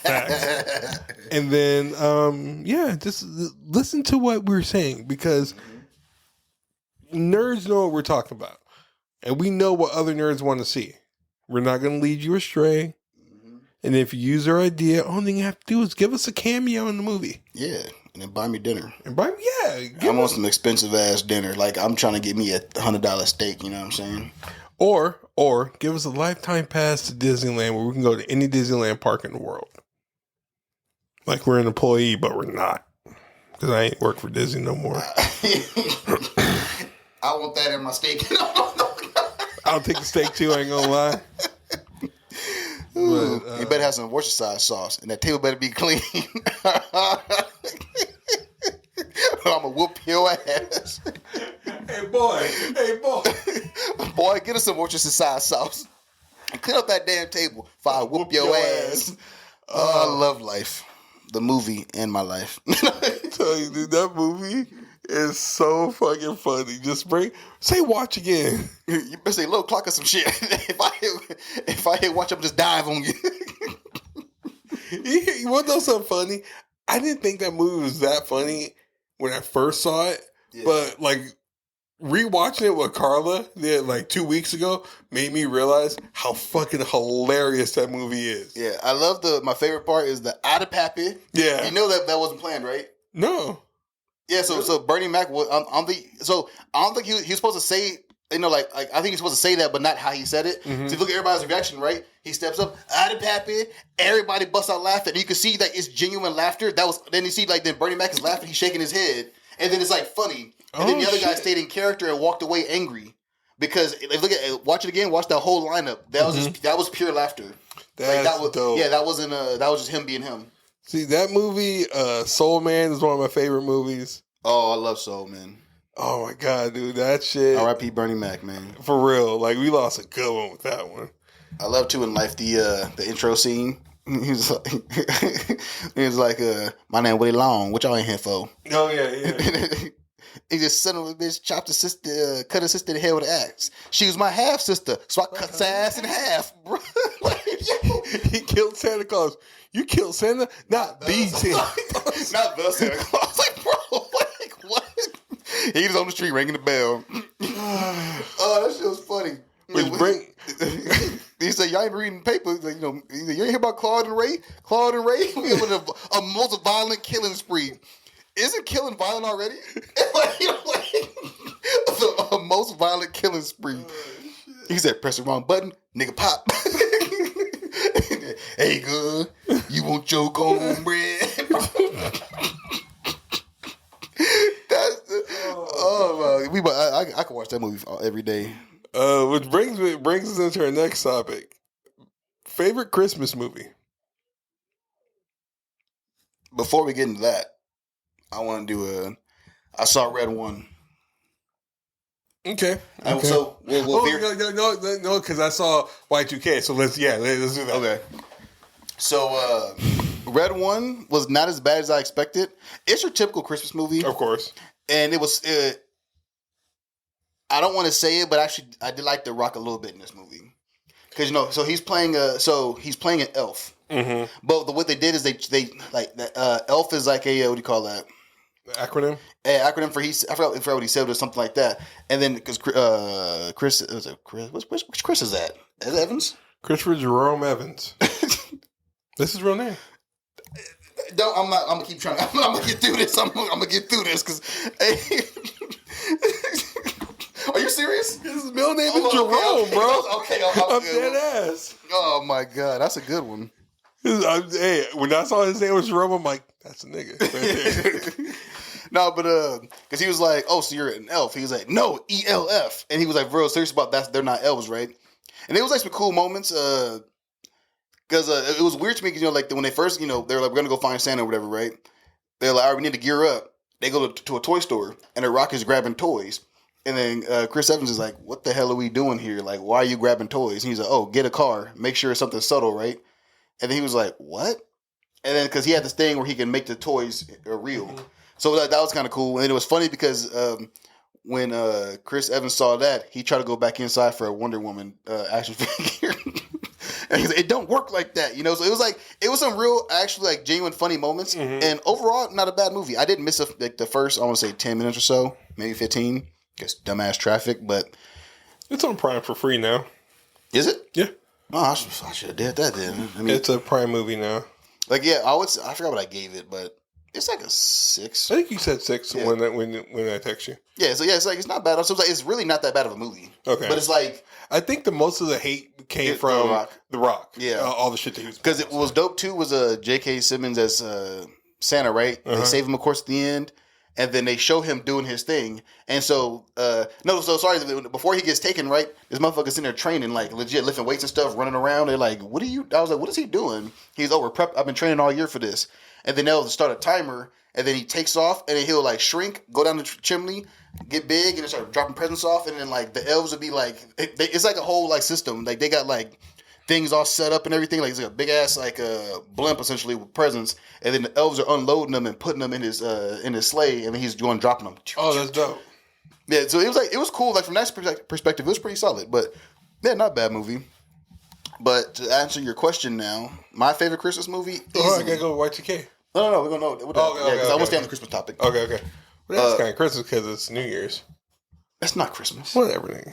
Facts. And then, just listen to what we're saying because nerds know what we're talking about, and we know what other nerds want to see. We're not going to lead you astray. And if you use our idea, only thing you have to do is give us a cameo in the movie. Yeah, and then buy me dinner. I want some expensive ass dinner. Like I'm trying to get me a $100 steak. You know what I'm saying? Or give us a lifetime pass to Disneyland where we can go to any Disneyland park in the world. Like we're an employee, but we're not. Because I ain't work for Disney no more. I want that in my steak. I'll take the steak too, I ain't gonna lie. But, you better have some Worcestershire sauce, and that table better be clean. I'm gonna whoop your ass. Hey boy. Boy, get us some Worcestershire sauce. And clean up that damn table before I whoop your ass. I love life. The movie and my life. I tell you, dude, that movie is so fucking funny. Just say watch again. You better say little clock or some shit. if I hit watch, I'm just dive on you. You want to know something funny? I didn't think that movie was that funny when I first saw it, but like rewatching it with Carla like 2 weeks ago made me realize how fucking hilarious that movie is. Yeah, I love my favorite part is the Ada Pappy. Yeah. You know that wasn't planned, right? No. Yeah, so Bernie Mac was I don't think he was supposed to say, you know, like I think he's supposed to say that, but not how he said it. Mm-hmm. So if you look at everybody's reaction, right? He steps up, Ada Pappy, everybody busts out laughing. And you can see that it's genuine laughter. Then you see then Bernie Mac is laughing, he's shaking his head, and then it's like funny. And then the other guy stayed in character and walked away angry because if watch it again, watch that whole lineup. That was that was pure laughter. That was dope. Yeah, that wasn't that was just him being him. See that movie, Soul Man is one of my favorite movies. Oh, I love Soul Man. Oh my god, dude, that shit. R.I.P. Bernie Mac, man. For real, like we lost a good one with that one. I love too in life the intro scene. He was like, my name Willie Long. What y'all in here for? Oh yeah. He just son of a bitch cut her sister in the head with an axe. She was my half sister, so I cut her ass in half, bro. He killed Santa Claus. You killed Santa, not the Santa Claus. Not the Santa Claus. Like, bro, like what? He was on the street ringing the bell. Oh, that shit was funny. He said, "Y'all ain't reading papers. Like, you ain't hear about Claude and Ray? Claude and Ray, we have a most violent killing spree." Isn't killing violent already? A most violent killing spree. He said, "Press the wrong button, nigga pop." Hey, good. You want your cornbread? that movie every day. Which brings us into our next topic. Favorite Christmas movie? Before we get into that, I want to do I saw Red One. Okay. So we'll no, because I saw Y2K. So let's do that. Okay. So Red One was not as bad as I expected. It's your typical Christmas movie, Of course. and it was. I don't want to say it, but actually, I did like The Rock a little bit in this movie because so he's playing an elf. Mm-hmm. But what they did is they like elf is like a what do you call that? Acronym? Acronym for I forgot what he said or something like that. And then because Chris was it Chris? Which Chris is that? Is it Evans? Christopher Jerome Evans. This is his real name. No, I'm not. I'm gonna keep trying. I'm gonna get through this. I'm gonna get through this because. Are you serious? His middle name is Jerome, bro. Okay, I'm dead ass. Oh my god, that's a good one. Hey, when I saw his name was Jerome, I'm like, that's a nigga. Right there. No, but because he was like, "Oh, so you're an elf?" He was like, "No, ELF," and he was like, "Real serious about that? They're not elves, right?" And it was like some cool moments. Because it was weird to me, like when they first, they were like, "We're gonna go find Santa or whatever," right? They're like, "All right, we need to gear up." They go to a toy store, and The Rock is grabbing toys. And then Chris Evans is like, "What the hell are we doing here? Like, why are you grabbing toys?" And he's like, "Oh, get a car. Make sure it's something subtle, right?" And then he was like, "What?" And then because he had this thing where he can make the toys real. Mm-hmm. So that was kind of cool. And it was funny because when Chris Evans saw that, he tried to go back inside for a Wonder Woman action figure. And he's like, "It don't work like that," So it was some real, actually, like genuine funny moments. Mm-hmm. And overall, not a bad movie. I didn't miss the first, I want to say 10 minutes or so, maybe 15. Guess dumbass traffic, but it's on Prime for free now. Is it? Yeah. Oh, I should have did that then. I mean, it's a Prime movie now. Like, yeah, I forgot what I gave it, but it's like a 6. I think you said 6 when I text you. Yeah, so yeah, it's not bad. So it's really not that bad of a movie. Okay, but it's like I think the most of the hate came from The Rock. Yeah, all the shit that he was because it was dope too. Was J.K. Simmons as Santa, right? Uh-huh. They save him, of course, at the end. And then they show him doing his thing. And so, before he gets taken, right, this motherfucker's in there training, like, legit, lifting weights and stuff, running around. They're like, I was like, what is he doing? He's, I've been training all year for this. And then they'll start a timer, and then he takes off, and then he'll, like, shrink, go down the chimney, get big, and then start dropping presents off. And then, like, the elves would be, like, it's like a whole, like, system. Like, they got, like, things all set up and everything. Like, it's like a big ass like blimp essentially with presents, and then the elves are unloading them and putting them in his sleigh, and then he's going dropping them. Oh, that's dope. Yeah, so it was cool. Like from that perspective, it was pretty solid. But yeah, not a bad movie. But to answer your question now, my favorite Christmas movie. Oh, I gotta go with Y2K. No, we're gonna know. Because I want to stay on the Christmas topic. Okay. Well, that's kind of Christmas because it's New Year's. That's not Christmas. Whatever.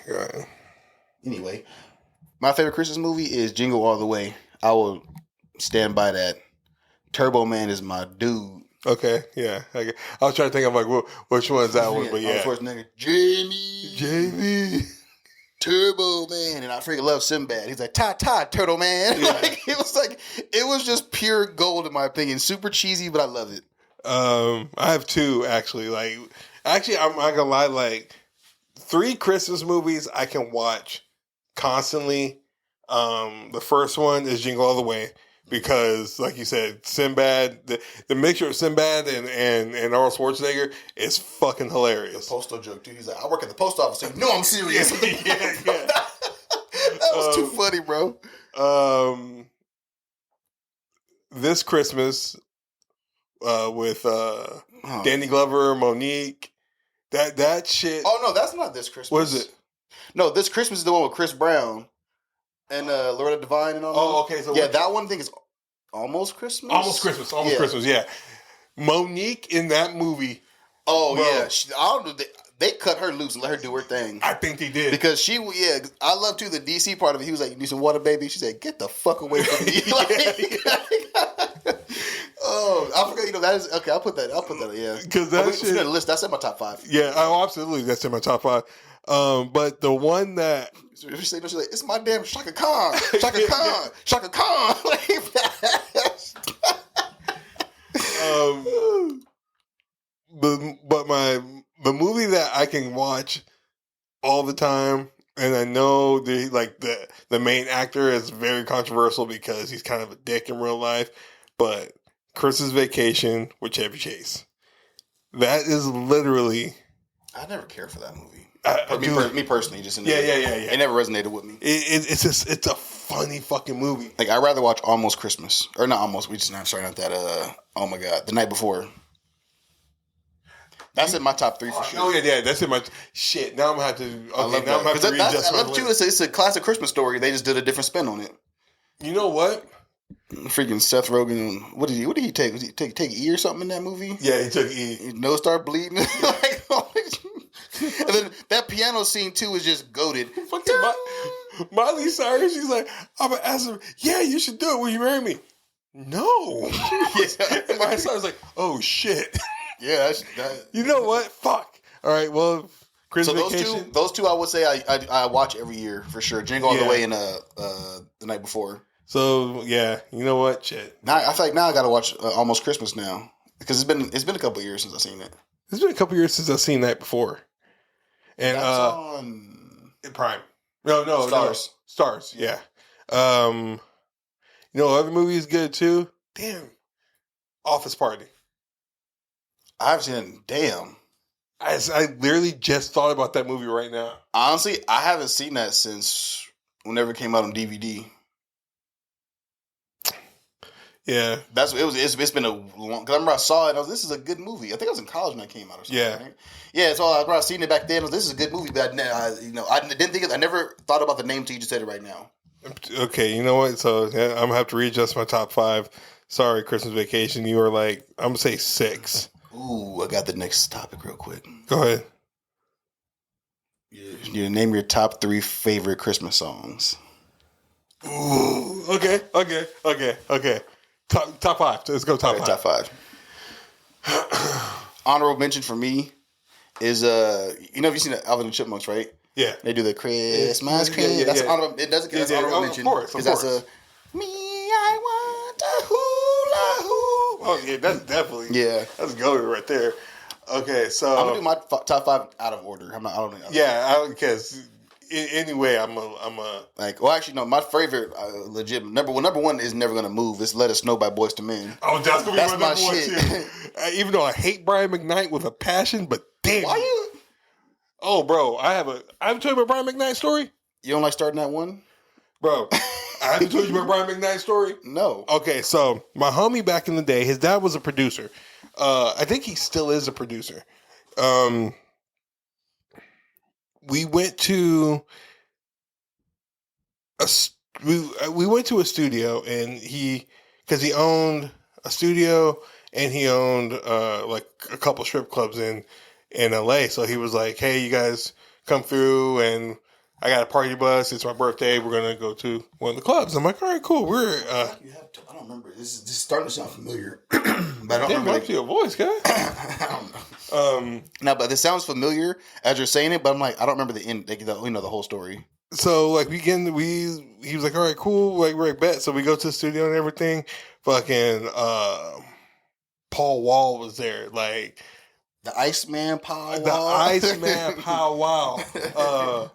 Anyway. My favorite Christmas movie is Jingle All the Way. I will stand by that. Turbo Man is my dude. Okay, yeah. I was trying to think of like which one is that one, but yeah. Schwarzenegger, Jamie, Turbo Man, and I freaking love Sinbad. He's like ta Turtle Man. Yeah. It was just pure gold in my opinion. Super cheesy, but I love it. I have 2 actually. I'm not gonna lie. Like 3 Christmas movies I can watch constantly. The first one is Jingle All the Way because, like you said, Sinbad, the mixture of Sinbad and Arnold Schwarzenegger is fucking hilarious. The postal joke, dude. He's like, "I work at the post office." Like, "No, I'm serious." yeah. That was too funny, bro. This Christmas, with Danny Glover, Monique, that shit. Oh no, that's not This Christmas. What is it? No, This Christmas is the one with Chris Brown and Loretta Devine and all that. Oh, okay. So that one thing is Almost Christmas? Almost Christmas, yeah. Monique in that movie. Oh, bro. Yeah. I don't know. They cut her loose and let her do her thing. I think they did. Because I love too the DC part of it. He was like, "You need some water, baby?" She said, "Get the fuck away from me." Oh, I forgot. That is okay. I'll put that. Yeah, because that's the list. That's in my top 5. Yeah, absolutely. That's in my top 5. But the one that she's like, "It's my damn Shaka Khan, Shaka Khan, Shaka Khan." the movie that I can watch all the time. And I know the main actor is very controversial because he's kind of a dick in real life. But Christmas Vacation with Chevy Chase. That is literally. I never cared for that movie. Me personally, just yeah. It never resonated with me. It's a funny fucking movie. Like I'd rather watch Almost Christmas or not Almost. Not that. Oh my God, The Night Before. That's in my top 3 for sure. Oh yeah, that's in my shit. Now I'm gonna have to. Okay, I love now that. I'm gonna have to readjust my list. It's a classic Christmas story. They just did a different spin on it. You know what? Freaking Seth Rogen. What did he take? Did he take E or something in that movie? Yeah, he took E. His nose started bleeding. And then that piano scene too is just goated. Miley Cyrus, she's like, I'm gonna ask him, yeah, you should do it. Will you marry me? No. And Miley Cyrus like, oh shit. Yeah, you know what? Fuck. All right, well, Christmas Vacation. Those two I would say I watch every year for sure. Jingle All the Way and The Night Before. So yeah, you know what? Shit. Now I feel like I gotta watch Almost Christmas now because it's been a couple of years since I've seen it. It's been a couple of years since I've seen Night Before. And that's on Prime. No, Stars. Stars, yeah. You know, other movie is good too. Damn, Office Party. I've seen. Damn. I literally just thought about that movie right now. Honestly, I haven't seen that since whenever it came out on DVD. Yeah, it's been a long. Because I remember I saw it. This is a good movie. I think I was in college when it came out or something. Yeah, right? Yeah. So I remember seen it back then. This is a good movie, but I didn't think I never thought about the name until you just said it right now. Okay, you know what? So yeah, I'm gonna have to readjust my top 5. Sorry, Christmas Vacation. You were like, I'm gonna say 6. Ooh, I got the next topic real quick. Go ahead. You name your top 3 favorite Christmas songs. Ooh, okay. Top 5. Let's go top 5. Top 5. Honorable mention for me is have you seen the Alvin and the Chipmunks, right? Yeah. They do the Christmas cream. That's honorable. It doesn't. That's honorable mention. Of course. That's a me. I want a hula hoop. Oh yeah, that's definitely That's goated right there. Okay, so I'm gonna do my top 5 out of order. I don't know. Yeah, because anyway, I'm a like. Well, actually, no. My favorite, legit number one is Never Gonna Move. It's Let Us Know by Boyz II Men. Oh, that's gonna be my number one too. Even though I hate Brian McKnight with a passion, but damn, why you? Oh, bro, I haven't told you my Brian McKnight story. You don't like starting that one, bro? I haven't told you my Brian McKnight story. No. Okay, so my homie back in the day, his dad was a producer. I think he still is a producer. We went to we went to a studio, and because he owned a studio and he owned like a couple strip clubs in LA. So he was like, "Hey, you guys come through, and I got a party bus. It's my birthday. We're gonna go to one of the clubs." I'm like, "All right, cool." I don't remember. This is starting to sound familiar, but I don't remember. Your voice, guy. I don't know. No, but this sounds familiar as you're saying it. But I'm like, I don't remember the end. The whole story. So like he was like, "All right, cool." Like we're like, bet. So we go to the studio and everything. Fucking Paul Wall was there. Like. The Iceman Pow Wow. The Iceman Pow Wow.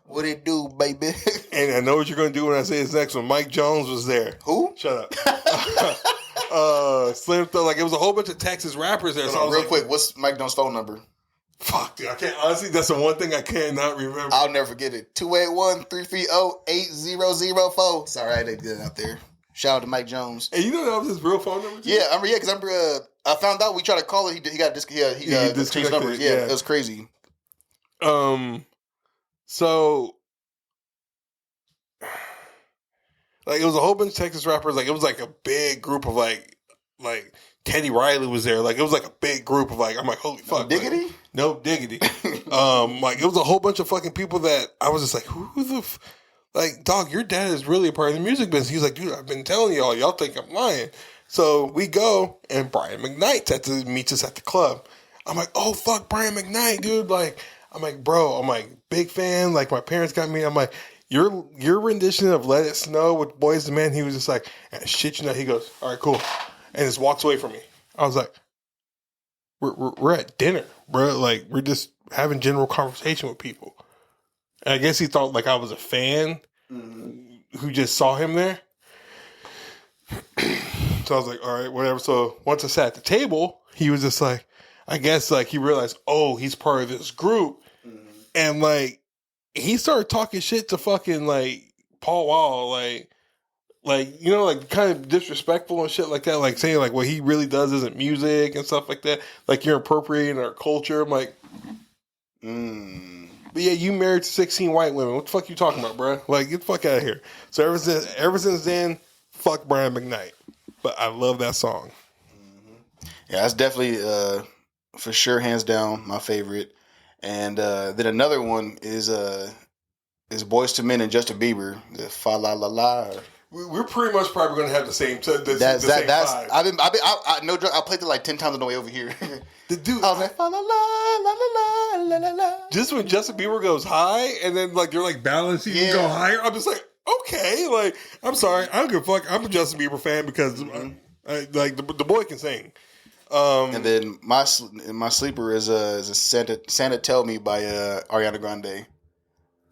What it do, baby? And I know what you're going to do when I say this next one. Mike Jones was there. Who? Shut up. Slim Thug. Like, it was a whole bunch of Texas rappers there. So real quick, what's Mike Jones' phone number? Fuck, dude. I can't. Honestly, that's the one thing I cannot remember. I'll never forget it. 281-330-8004. Sorry, I didn't get it out there. Shout out to Mike Jones. And you know that was his real phone number too? Yeah, because I found out we tried to call it. He got changed numbers. Yeah, it was crazy. So like it was a whole bunch of Texas rappers. Like it was like a big group of like Teddy Riley was there. Like it was like a big group of like I'm like holy fuck. No diggity? Like, no diggity. Like it was a whole bunch of fucking people that I was just like who the. Like, dog, your dad is really a part of the music business. He's like, dude, I've been telling y'all think I'm lying. So we go, and Brian McKnight meets us at the club. I'm like, oh, fuck, Brian McKnight, dude. Like, I'm like, bro, big fan. Like, my parents got me. I'm like, your rendition of Let It Snow with Boyz II Men, he was just like, shit, he goes, all right, cool. And just walks away from me. I was like, we're at dinner, bro. Like, we're just having general conversation with people. And I guess he thought like I was a fan who just saw him there. So I was like, all right, whatever. So once I sat at the table, he was just like, I guess like he realized, oh, he's part of this group. And like, he started talking shit to fucking like Paul Wall, like, you know, like kind of disrespectful and shit like that, like saying like what he really does isn't music and stuff like that. Like you're appropriating our culture. I'm like, but yeah, you married 16 white women. What the fuck you talking about, bro? Like, get the fuck out of here. So ever since then, fuck Brian McKnight. But I love that song. Yeah, that's definitely for sure, hands down, my favorite. And then another one is Boyz II Men and Justin Bieber, the Fa La La La. We're pretty much probably going to have the same. That's same vibe. vibe. No joke. I played it like 10 times on the way over here. The dude, I was like, Fa La La La La La La La. just when Justin Bieber goes high, and then like you're like balancing, you go higher. I'm just like, okay, like I'm sorry, I don't give a fuck. I'm a Justin Bieber fan because I, like the boy can sing. And then my sleeper is a Santa Tell Me by Ariana Grande.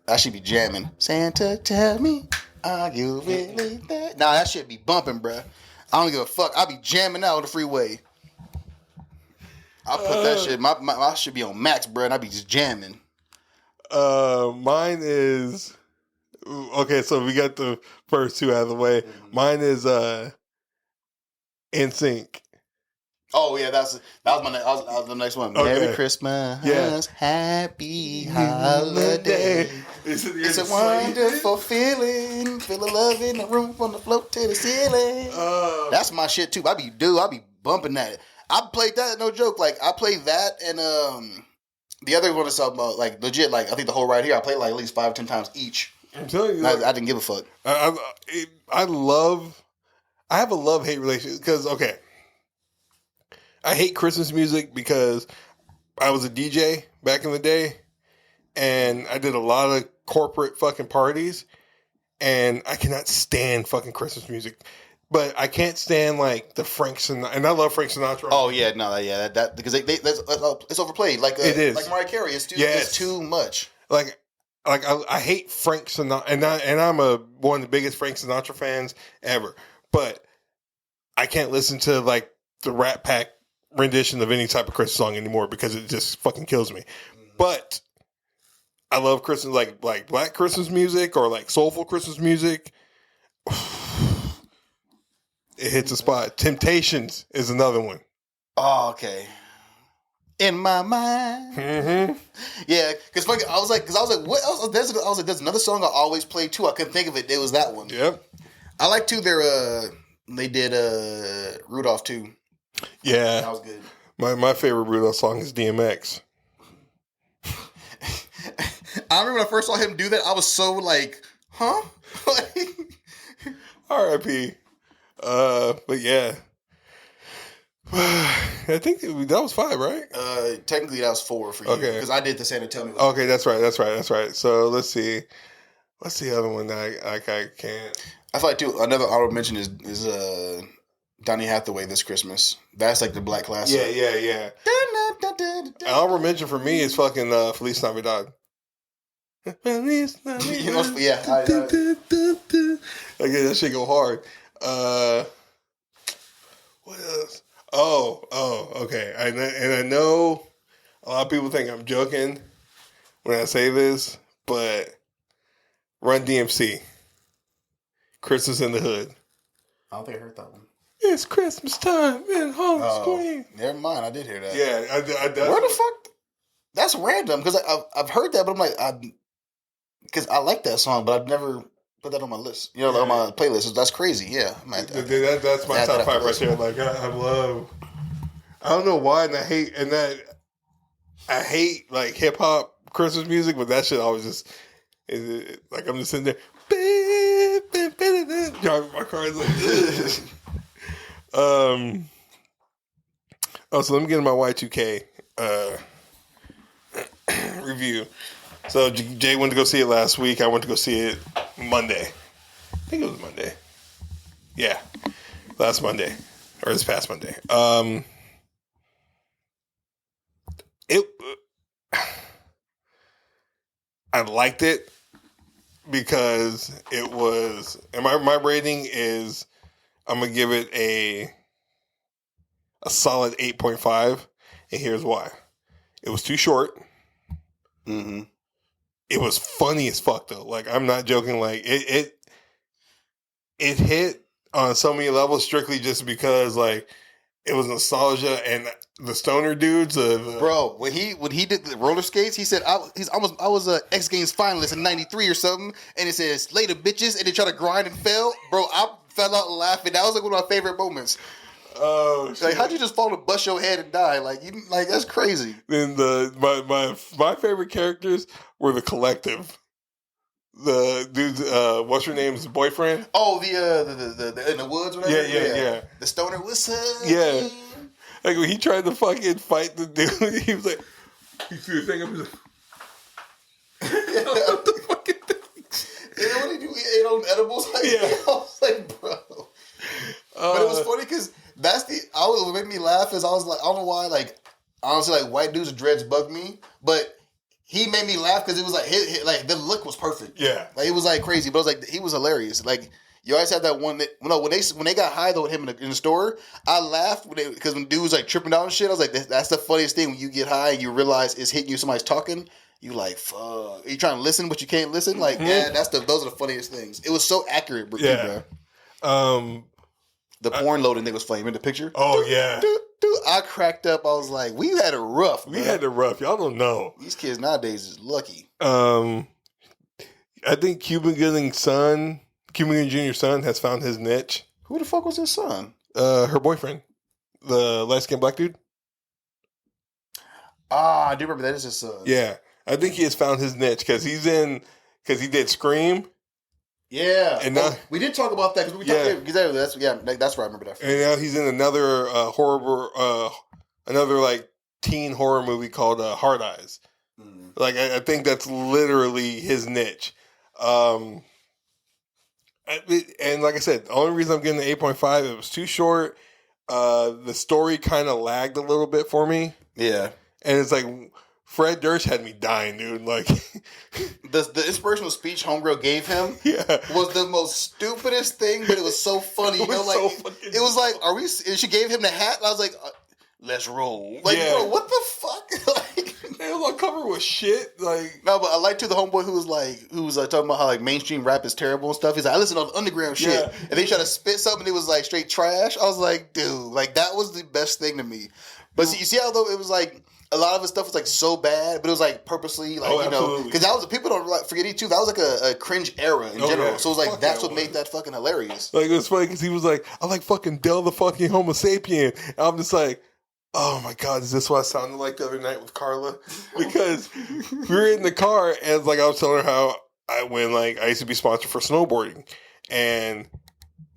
I should be jamming. Santa Tell Me, are you really there? Nah, that shit be bumping, bruh. I don't give a fuck. I be jamming out on the freeway. I put that shit. My should be on max, bruh, and I be just jamming. Mine is okay. So we got the first two out of the way. Mine is NSYNC. Oh yeah, that was the next one. Okay. Merry Christmas, Happy Holiday. It's a wonderful feeling. Feel the love in the room from the floor to the ceiling. That's my shit too. I be bumping that. I played that, no joke. Like I played that and the other one is something about like legit. Like I think the whole ride here, I played like at least 5-10 times each. I'm telling you, I didn't give a fuck. I have a love-hate relationship because okay. I hate Christmas music because I was a DJ back in the day and I did a lot of corporate fucking parties and I cannot stand fucking Christmas music. But I can't stand like the Frank Sinatra, and I love Frank Sinatra. Oh yeah, no, yeah, that because it's overplayed. Like it is like Mariah Carey. It's too much. Like I hate Frank Sinatra, and I'm one of the biggest Frank Sinatra fans ever. But I can't listen to like the Rat Pack rendition of any type of Christmas song anymore because it just fucking kills me. But I love Christmas, like Black Christmas music or like soulful Christmas music. It hits a spot. Temptations is another one. Oh, okay. In my mind, yeah. Because I was like, what else? I was like, there's another song I always play too. I couldn't think of it. It was that one. Yep. I like too. They did Rudolph too. Yeah, that was good. My favorite Rudolph song is DMX. I remember when I first saw him do that, I was so like, huh? R.I.P. But yeah, I think that was 5, right? Technically that was 4 for you. Okay, because I did the Santa Tell Me. Okay, that's right. So let's see. What's the other one that I can't? I feel like too. Another honorable mention is Donny Hathaway, This Christmas. That's like the black classic. Yeah. Honorable mention for me is fucking Feliz Navidad. Feliz Navidad. Yeah. Okay, that shit go hard. What else? Oh, okay. I know a lot of people think I'm joking when I say this, but Run DMC, Christmas in the Hood. I don't think I heard that one. It's Christmas time in home screen. Never mind, I did hear that. Yeah, where the fuck? That's random because I've heard that, but I'm like, because I like that song, but I've never put that on my list. You know, on my playlist. That's crazy. Yeah, that's my top 5 right there. Like I love. I don't know why, and I hate like hip hop Christmas music, but that shit always just like I'm just sitting there. Driving my car is like. So let me get into my Y2K review. So Jay went to go see it last week. I went to go see it Monday. I think it was Monday. Yeah, last Monday or this past Monday. I I liked it because it was, and my rating is, I'm gonna give it a solid 8.5, and here's why. It was too short. Mm-hmm. It was funny as fuck though. Like, I'm not joking. Like, it hit on so many levels strictly just because like it was nostalgia and the stoner dudes. Bro, when he did the roller skates, he said I was a X Games finalist in '93 or something, and it says later bitches, and they try to grind and fail. Bro, I fell out laughing. That was like one of my favorite moments. Oh, shit. Like, how'd you just fall and bust your head and die? Like, that's crazy. Then my favorite characters were the Collective. The dude's what's her name's boyfriend? Oh, the in the woods, whatever. Yeah. The stoner, what's up? Yeah. Like when he tried to fucking fight the dude, he was like, he threw the thing up. He was like, what the fucking thing? Yeah, what did you eat on edibles? Like, Yeah. I was like, bro. But it was funny because what made me laugh is I was like, I don't know why, like, honestly, like, white dudes with dreads bug me, but he made me laugh because it was like, like, the look was perfect. Yeah. Like, it was like crazy, but it was like, he was hilarious. Like, you always had that one that, when they got high though with him in the store, I laughed because when dude was like tripping out and shit, I was like, that's the funniest thing when you get high and you realize it's hitting you, somebody's talking. You like, fuck. You trying to listen, but you can't listen. Like, yeah, those are the funniest things. It was so accurate, bro. Yeah. The porn loading thing was funny. Remember the picture? Oh yeah. I cracked up. I was like, we had it rough. We had it rough. Y'all don't know. These kids nowadays is lucky. I think Cuban Gooding's son, Cuban Gooding Jr.'s son, has found his niche. Who the fuck was his son? Her boyfriend, the light-skinned black dude. I do remember that is his son. Yeah, I think he has found his niche because he did Scream. Yeah, and now, we did talk about that because we talked. That's where I remember that from. And now he's in another another like teen horror movie called Hard Eyes. Mm. Like I think that's literally his niche. And like I said, the only reason I'm getting the 8.5, it was too short. The story kind of lagged a little bit for me. Yeah, and it's like Fred Durst had me dying, dude. Like the inspirational speech Homegirl gave him was the most stupidest thing, but it was so funny. You know, like it was like, are we? And she gave him the hat, and I was like, let's roll. Like, bro, what the fuck? Like, they was on cover with shit. Like, no, but I like the homeboy who was talking about how like mainstream rap is terrible and stuff. He's like, I listen to all the underground shit, and they try to spit something that was like straight trash. I was like, dude, like that was the best thing to me. But see, you see how though it was like. A lot of his stuff was like so bad, but it was like purposely, like, you know, because that was people don't like, forget it too. That was like a cringe era in general. Yeah. So it was like that's what made that fucking hilarious. Like it was funny because he was like, I like fucking Del the fucking Homo sapien. And I'm just like, oh my god, is this what I sounded like the other night with Carla? Because we were in the car and like I was telling her how I used to be sponsored for snowboarding, and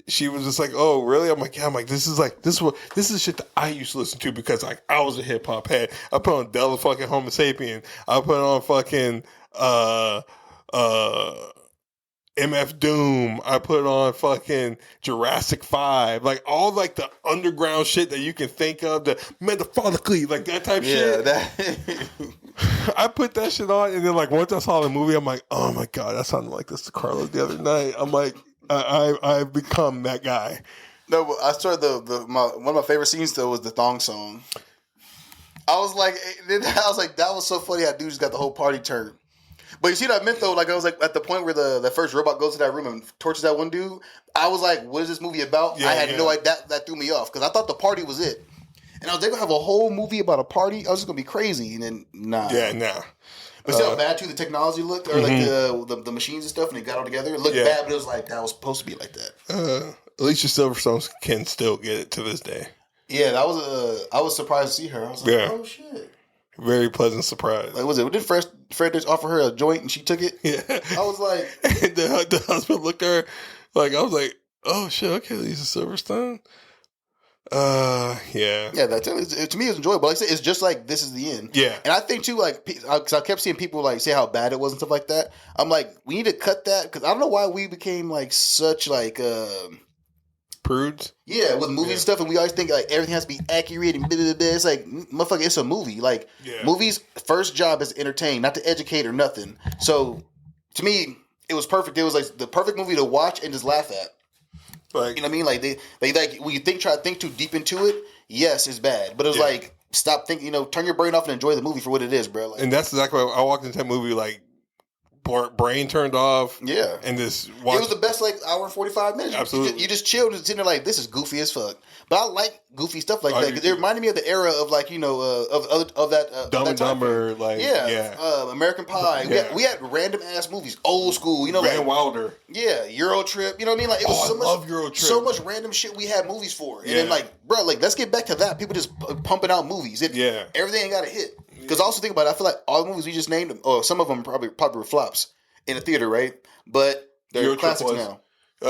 she was just like, "Oh, really?" I'm like, "Yeah." I'm like, "This is shit that I used to listen to because like I was a hip hop head. I put on Del the fucking Homo sapien. I put on fucking MF Doom. I put on fucking Jurassic 5. Like all like the underground shit that you can think of, the metaphorically like that type shit. I put that shit on, and then like once I saw the movie, I'm like, "Oh my god, that sounded like this to Carlos the other night." I'm like. I've become that guy. No, but I started one of my favorite scenes though was the thong song. I was like, that was so funny how dudes got the whole party turned. But you see what I meant though? Like I was like at the point where the first robot goes to that room and tortures that one dude. I was like, what is this movie about? I had no idea. That threw me off because I thought the party was it, and I was like, gonna have a whole movie about a party. I was just gonna be crazy, and then nah. Yeah, nah. But see how bad too the technology looked, or like the machines and stuff, and they got all together. It looked bad, but it was like that was supposed to be like that. Alicia Silverstone can still get it to this day. Yeah, that was I was surprised to see her. I was like, oh shit, very pleasant surprise. Like, was it? Did Fred just offer her a joint and she took it? Yeah, I was like, and the husband looked at her like I was like, oh shit, okay, Alicia Silverstone. Yeah. To me, it's enjoyable. Like I said, it's just like this is the end. Yeah, and I think too, like, because I kept seeing people like say how bad it was and stuff like that. I'm like, we need to cut that because I don't know why we became like such like prudes. Yeah, with movies and stuff, and we always think like everything has to be accurate and blah, blah, blah. It's like, motherfucker, it's a movie. Like movies' first job is to entertain, not to educate or nothing. So to me, it was perfect. It was like the perfect movie to watch and just laugh at. Like, you know what I mean? Like they like when you try to think too deep into it. Yes, it's bad, but it was like stop thinking. Turn your brain off and enjoy the movie for what it is, bro. Like, and that's exactly why I walked into that movie like brain turned off. Yeah, and this it was the best like hour and 45 minutes. Absolutely, you just chilled and sitting there like this is goofy as fuck. But I like goofy stuff like that because it reminded me of the era of like of that Dumb and Dumber, like American Pie. Yeah. We had random ass movies, old school. Van like Wilder. Yeah, Euro Trip. You know what I mean? Like it was love Euro Trip. So much random shit we had movies for. And then like, bro, like let's get back to that. People just pumping out movies. Everything ain't got a hit. Because also think about it, I feel like all the movies we just named, or some of them probably were flops in the theater, right? But they're Euro classics Trip now.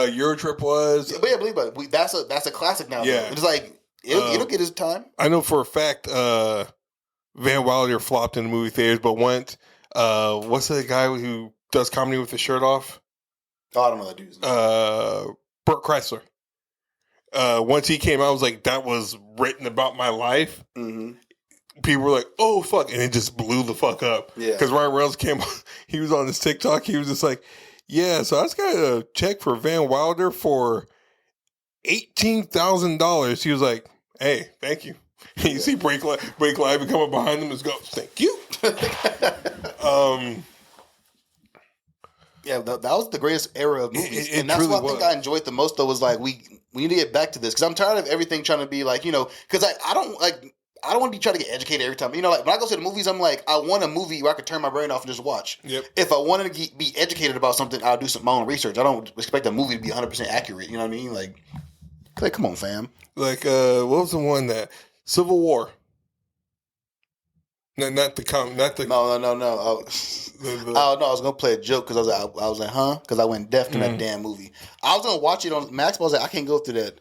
Euro Trip was. But yeah, believe it. That's a classic now. Yeah, it's like it'll get his time. I know for a fact Van Wilder flopped in the movie theaters, but went. What's the guy who does comedy with his shirt off? Oh, I don't know that dude's name. Burt Kreischer. Once he came out, I was like, that was written about my life. Mm-hmm. People were like, oh, fuck. And it just blew the fuck up. Yeah. Because Ryan Reynolds came on, he was on his TikTok. He was just like, yeah, so I just got a check for Van Wilder for $18,000. He was like, hey, thank you. And you see Blake Lively coming behind him and go, thank you. Yeah, that was the greatest era of movies. It and that's truly what I think I enjoyed the most, though, was like, we need to get back to this. Because I'm tired of everything trying to be like, because I don't want to be trying to get educated every time. Like when I go to the movies, I'm like, I want a movie where I could turn my brain off and just watch. Yep. If I wanted to be educated about something, I'll do my own research. I don't expect a movie to be 100% accurate. You know what I mean? Like come on, fam. Like, what was the one that Civil War? No, not the. No. Oh no, I was gonna play a joke because I was like, huh? Because I went deaf to that damn movie. I was gonna watch it on Max, but I was like, I can't go through that.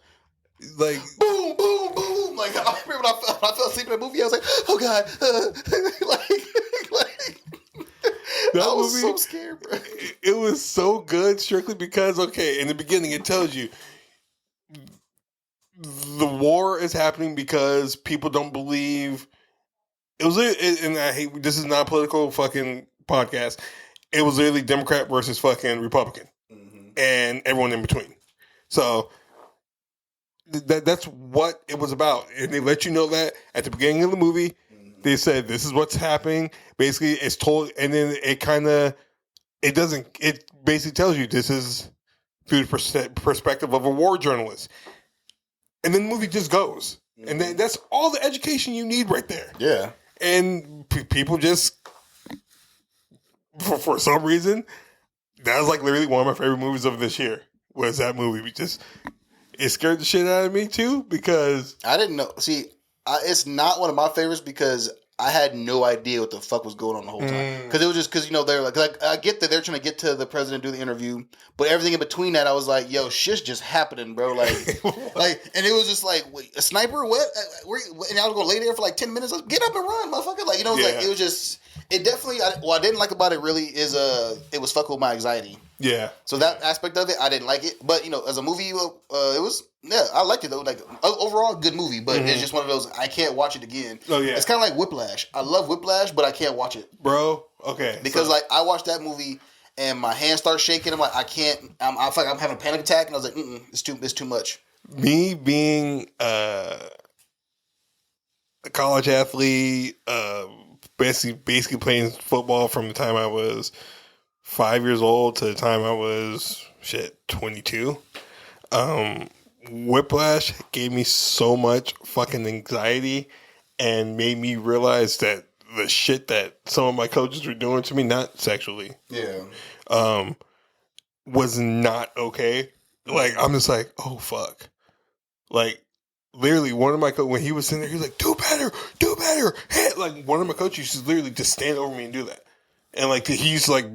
Like boom, boom, boom. Like I remember when I fell asleep in that movie. I was like, oh god, I was so scared, bro. It was so good strictly because in the beginning it tells you the war is happening because people don't believe. It was, and I hate this is not a political fucking podcast. It was literally Democrat versus fucking Republican, and everyone in between. So that's what it was about, and they let you know that at the beginning of the movie. They said this is what's happening. Basically, it's told, and then it basically tells you this is through the perspective of a war journalist, and then the movie just goes, and then that's all the education you need right there. Yeah. And people just, for some reason, that was like literally one of my favorite movies of this year. Was that movie? It scared the shit out of me too because I didn't know. See, it's not one of my favorites because I had no idea what the fuck was going on the whole time. Because it was just because they're like I get that they're trying to get to the president, do the interview, but everything in between that, I was like, yo, shit's just happening, bro. And it was just like, wait, a sniper? What? And I was gonna lay there for like 10 minutes. Like, get up and run, motherfucker! Like it was just. It definitely. What I didn't like about it really is it was fucking with my anxiety. Yeah. So that aspect of it, I didn't like it. But as a movie, it was I liked it though. Like overall, good movie. But it's just one of those I can't watch it again. Oh yeah. It's kind of like Whiplash. I love Whiplash, but I can't watch it, bro. Okay. Because I watched that movie and my hands start shaking. I'm like, I can't. I feel like I'm having a panic attack, and I was like, it's too much. Me being a college athlete, basically playing football from the time I was 5 years old to the time I was 22. Whiplash gave me so much fucking anxiety and made me realize that the shit that some of my coaches were doing to me, not sexually, was not okay. Like, I'm just like, oh fuck. Like, literally, one of my when he was sitting there, he was like, do better. Hey, like, one of my coaches used to literally just stand over me and do that. And like, he's like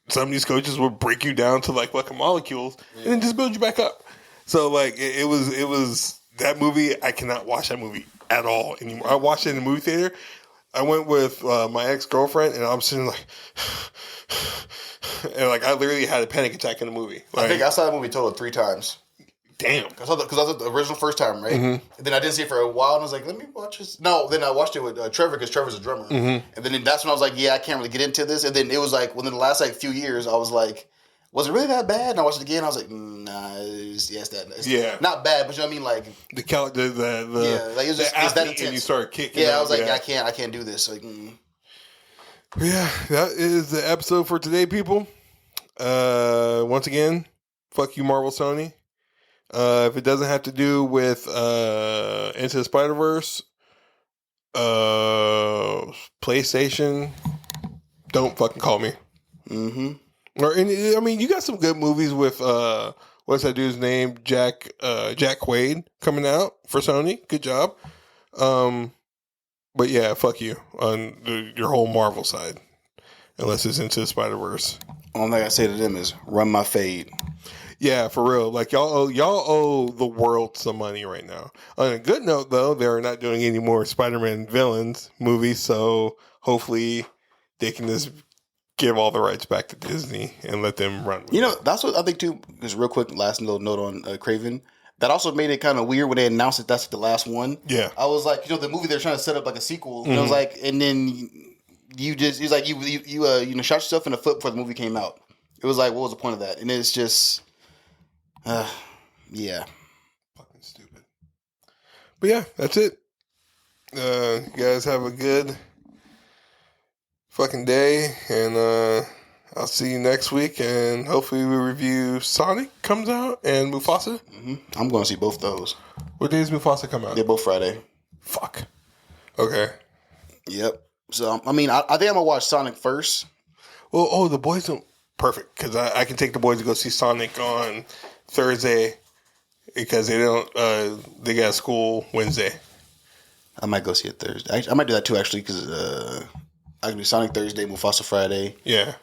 some of these coaches would break you down to like fucking molecules and then just build you back up. So like, it was that movie. I cannot watch that movie at all anymore. I watched it in the movie theater. I went with my ex-girlfriend, and I'm sitting like, and like I literally had a panic attack in the movie. Like, I think I saw that movie total 3 times. Damn. Because I was the original first time, right? And then I didn't see it for a while, and I was like, let me watch this. No, then I watched it with Trevor, because Trevor's a drummer. And then that's when I was like, yeah, I can't really get into this. And then it was like, within the last like few years, I was like, was it really that bad? And I watched it again. I was like, nah, it's not bad, but you know what I mean, like the like it was just it's that intense. And you start kicking. Yeah, I was like, I can't do this. Like, yeah, that is the episode for today, people. Once again, fuck you, Marvel, Sony. If it doesn't have to do with Into the Spider-Verse, PlayStation, don't fucking call me. Or I mean, you got some good movies with what's that dude's name? Jack Quaid coming out for Sony. Good job. But yeah, fuck you on your whole Marvel side, unless it's Into the Spider-Verse. Only thing I say to them is run my fade. Yeah, for real. Like y'all owe the world some money right now. On a good note, though, they're not doing any more Spider-Man villains movies, so hopefully they can just give all the rights back to Disney and let them run. You know, that's what I think too. Just real quick, last little note on KRAVEN. That also made it kind of weird when they announced that that's the last one. Yeah, I was like, the movie they're trying to set up like a sequel. And I was like, and then you just, he's like, you shot yourself in the foot before the movie came out. It was like, what was the point of that? And it's just, yeah, fucking stupid. But yeah, that's it. You guys have a good fucking day, and I'll see you next week, and hopefully we review Sonic comes out and Mufasa. I'm going to see both those. What days Mufasa come out? They're both Friday. Fuck. Okay. Yep. So I mean, I think I'm gonna watch Sonic first. Well, the boys don't. Perfect, because I can take the boys to go see Sonic on Thursday because they don't. They got school Wednesday. I might go see it Thursday. I might do that too, actually, because I can do Sonic Thursday, Mufasa Friday. Yeah.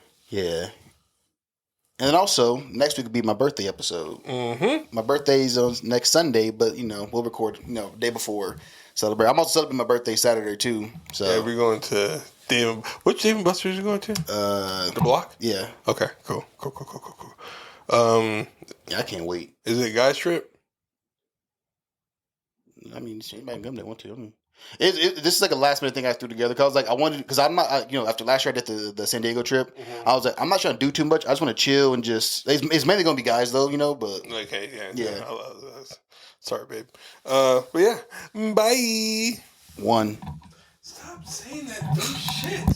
And then also next week will be my birthday episode. My birthday's on next Sunday, but we'll record day before celebrate. I'm also celebrating my birthday Saturday too. So yeah, we're going to Dave. Which Dave and Buster's are you going to? The Block. Yeah. Okay. Cool. Yeah, I can't wait. Is it a guys trip? I mean, anybody can come that want to. I mean, this is like a last minute thing I threw together because I was like, I wanted, because I'm not, after last year I did the San Diego trip, I was like, I'm not trying to do too much. I just want to chill and just. It's mainly gonna be guys though, but okay, yeah. Sorry, babe. But yeah, bye. One. Stop saying that dumb shit.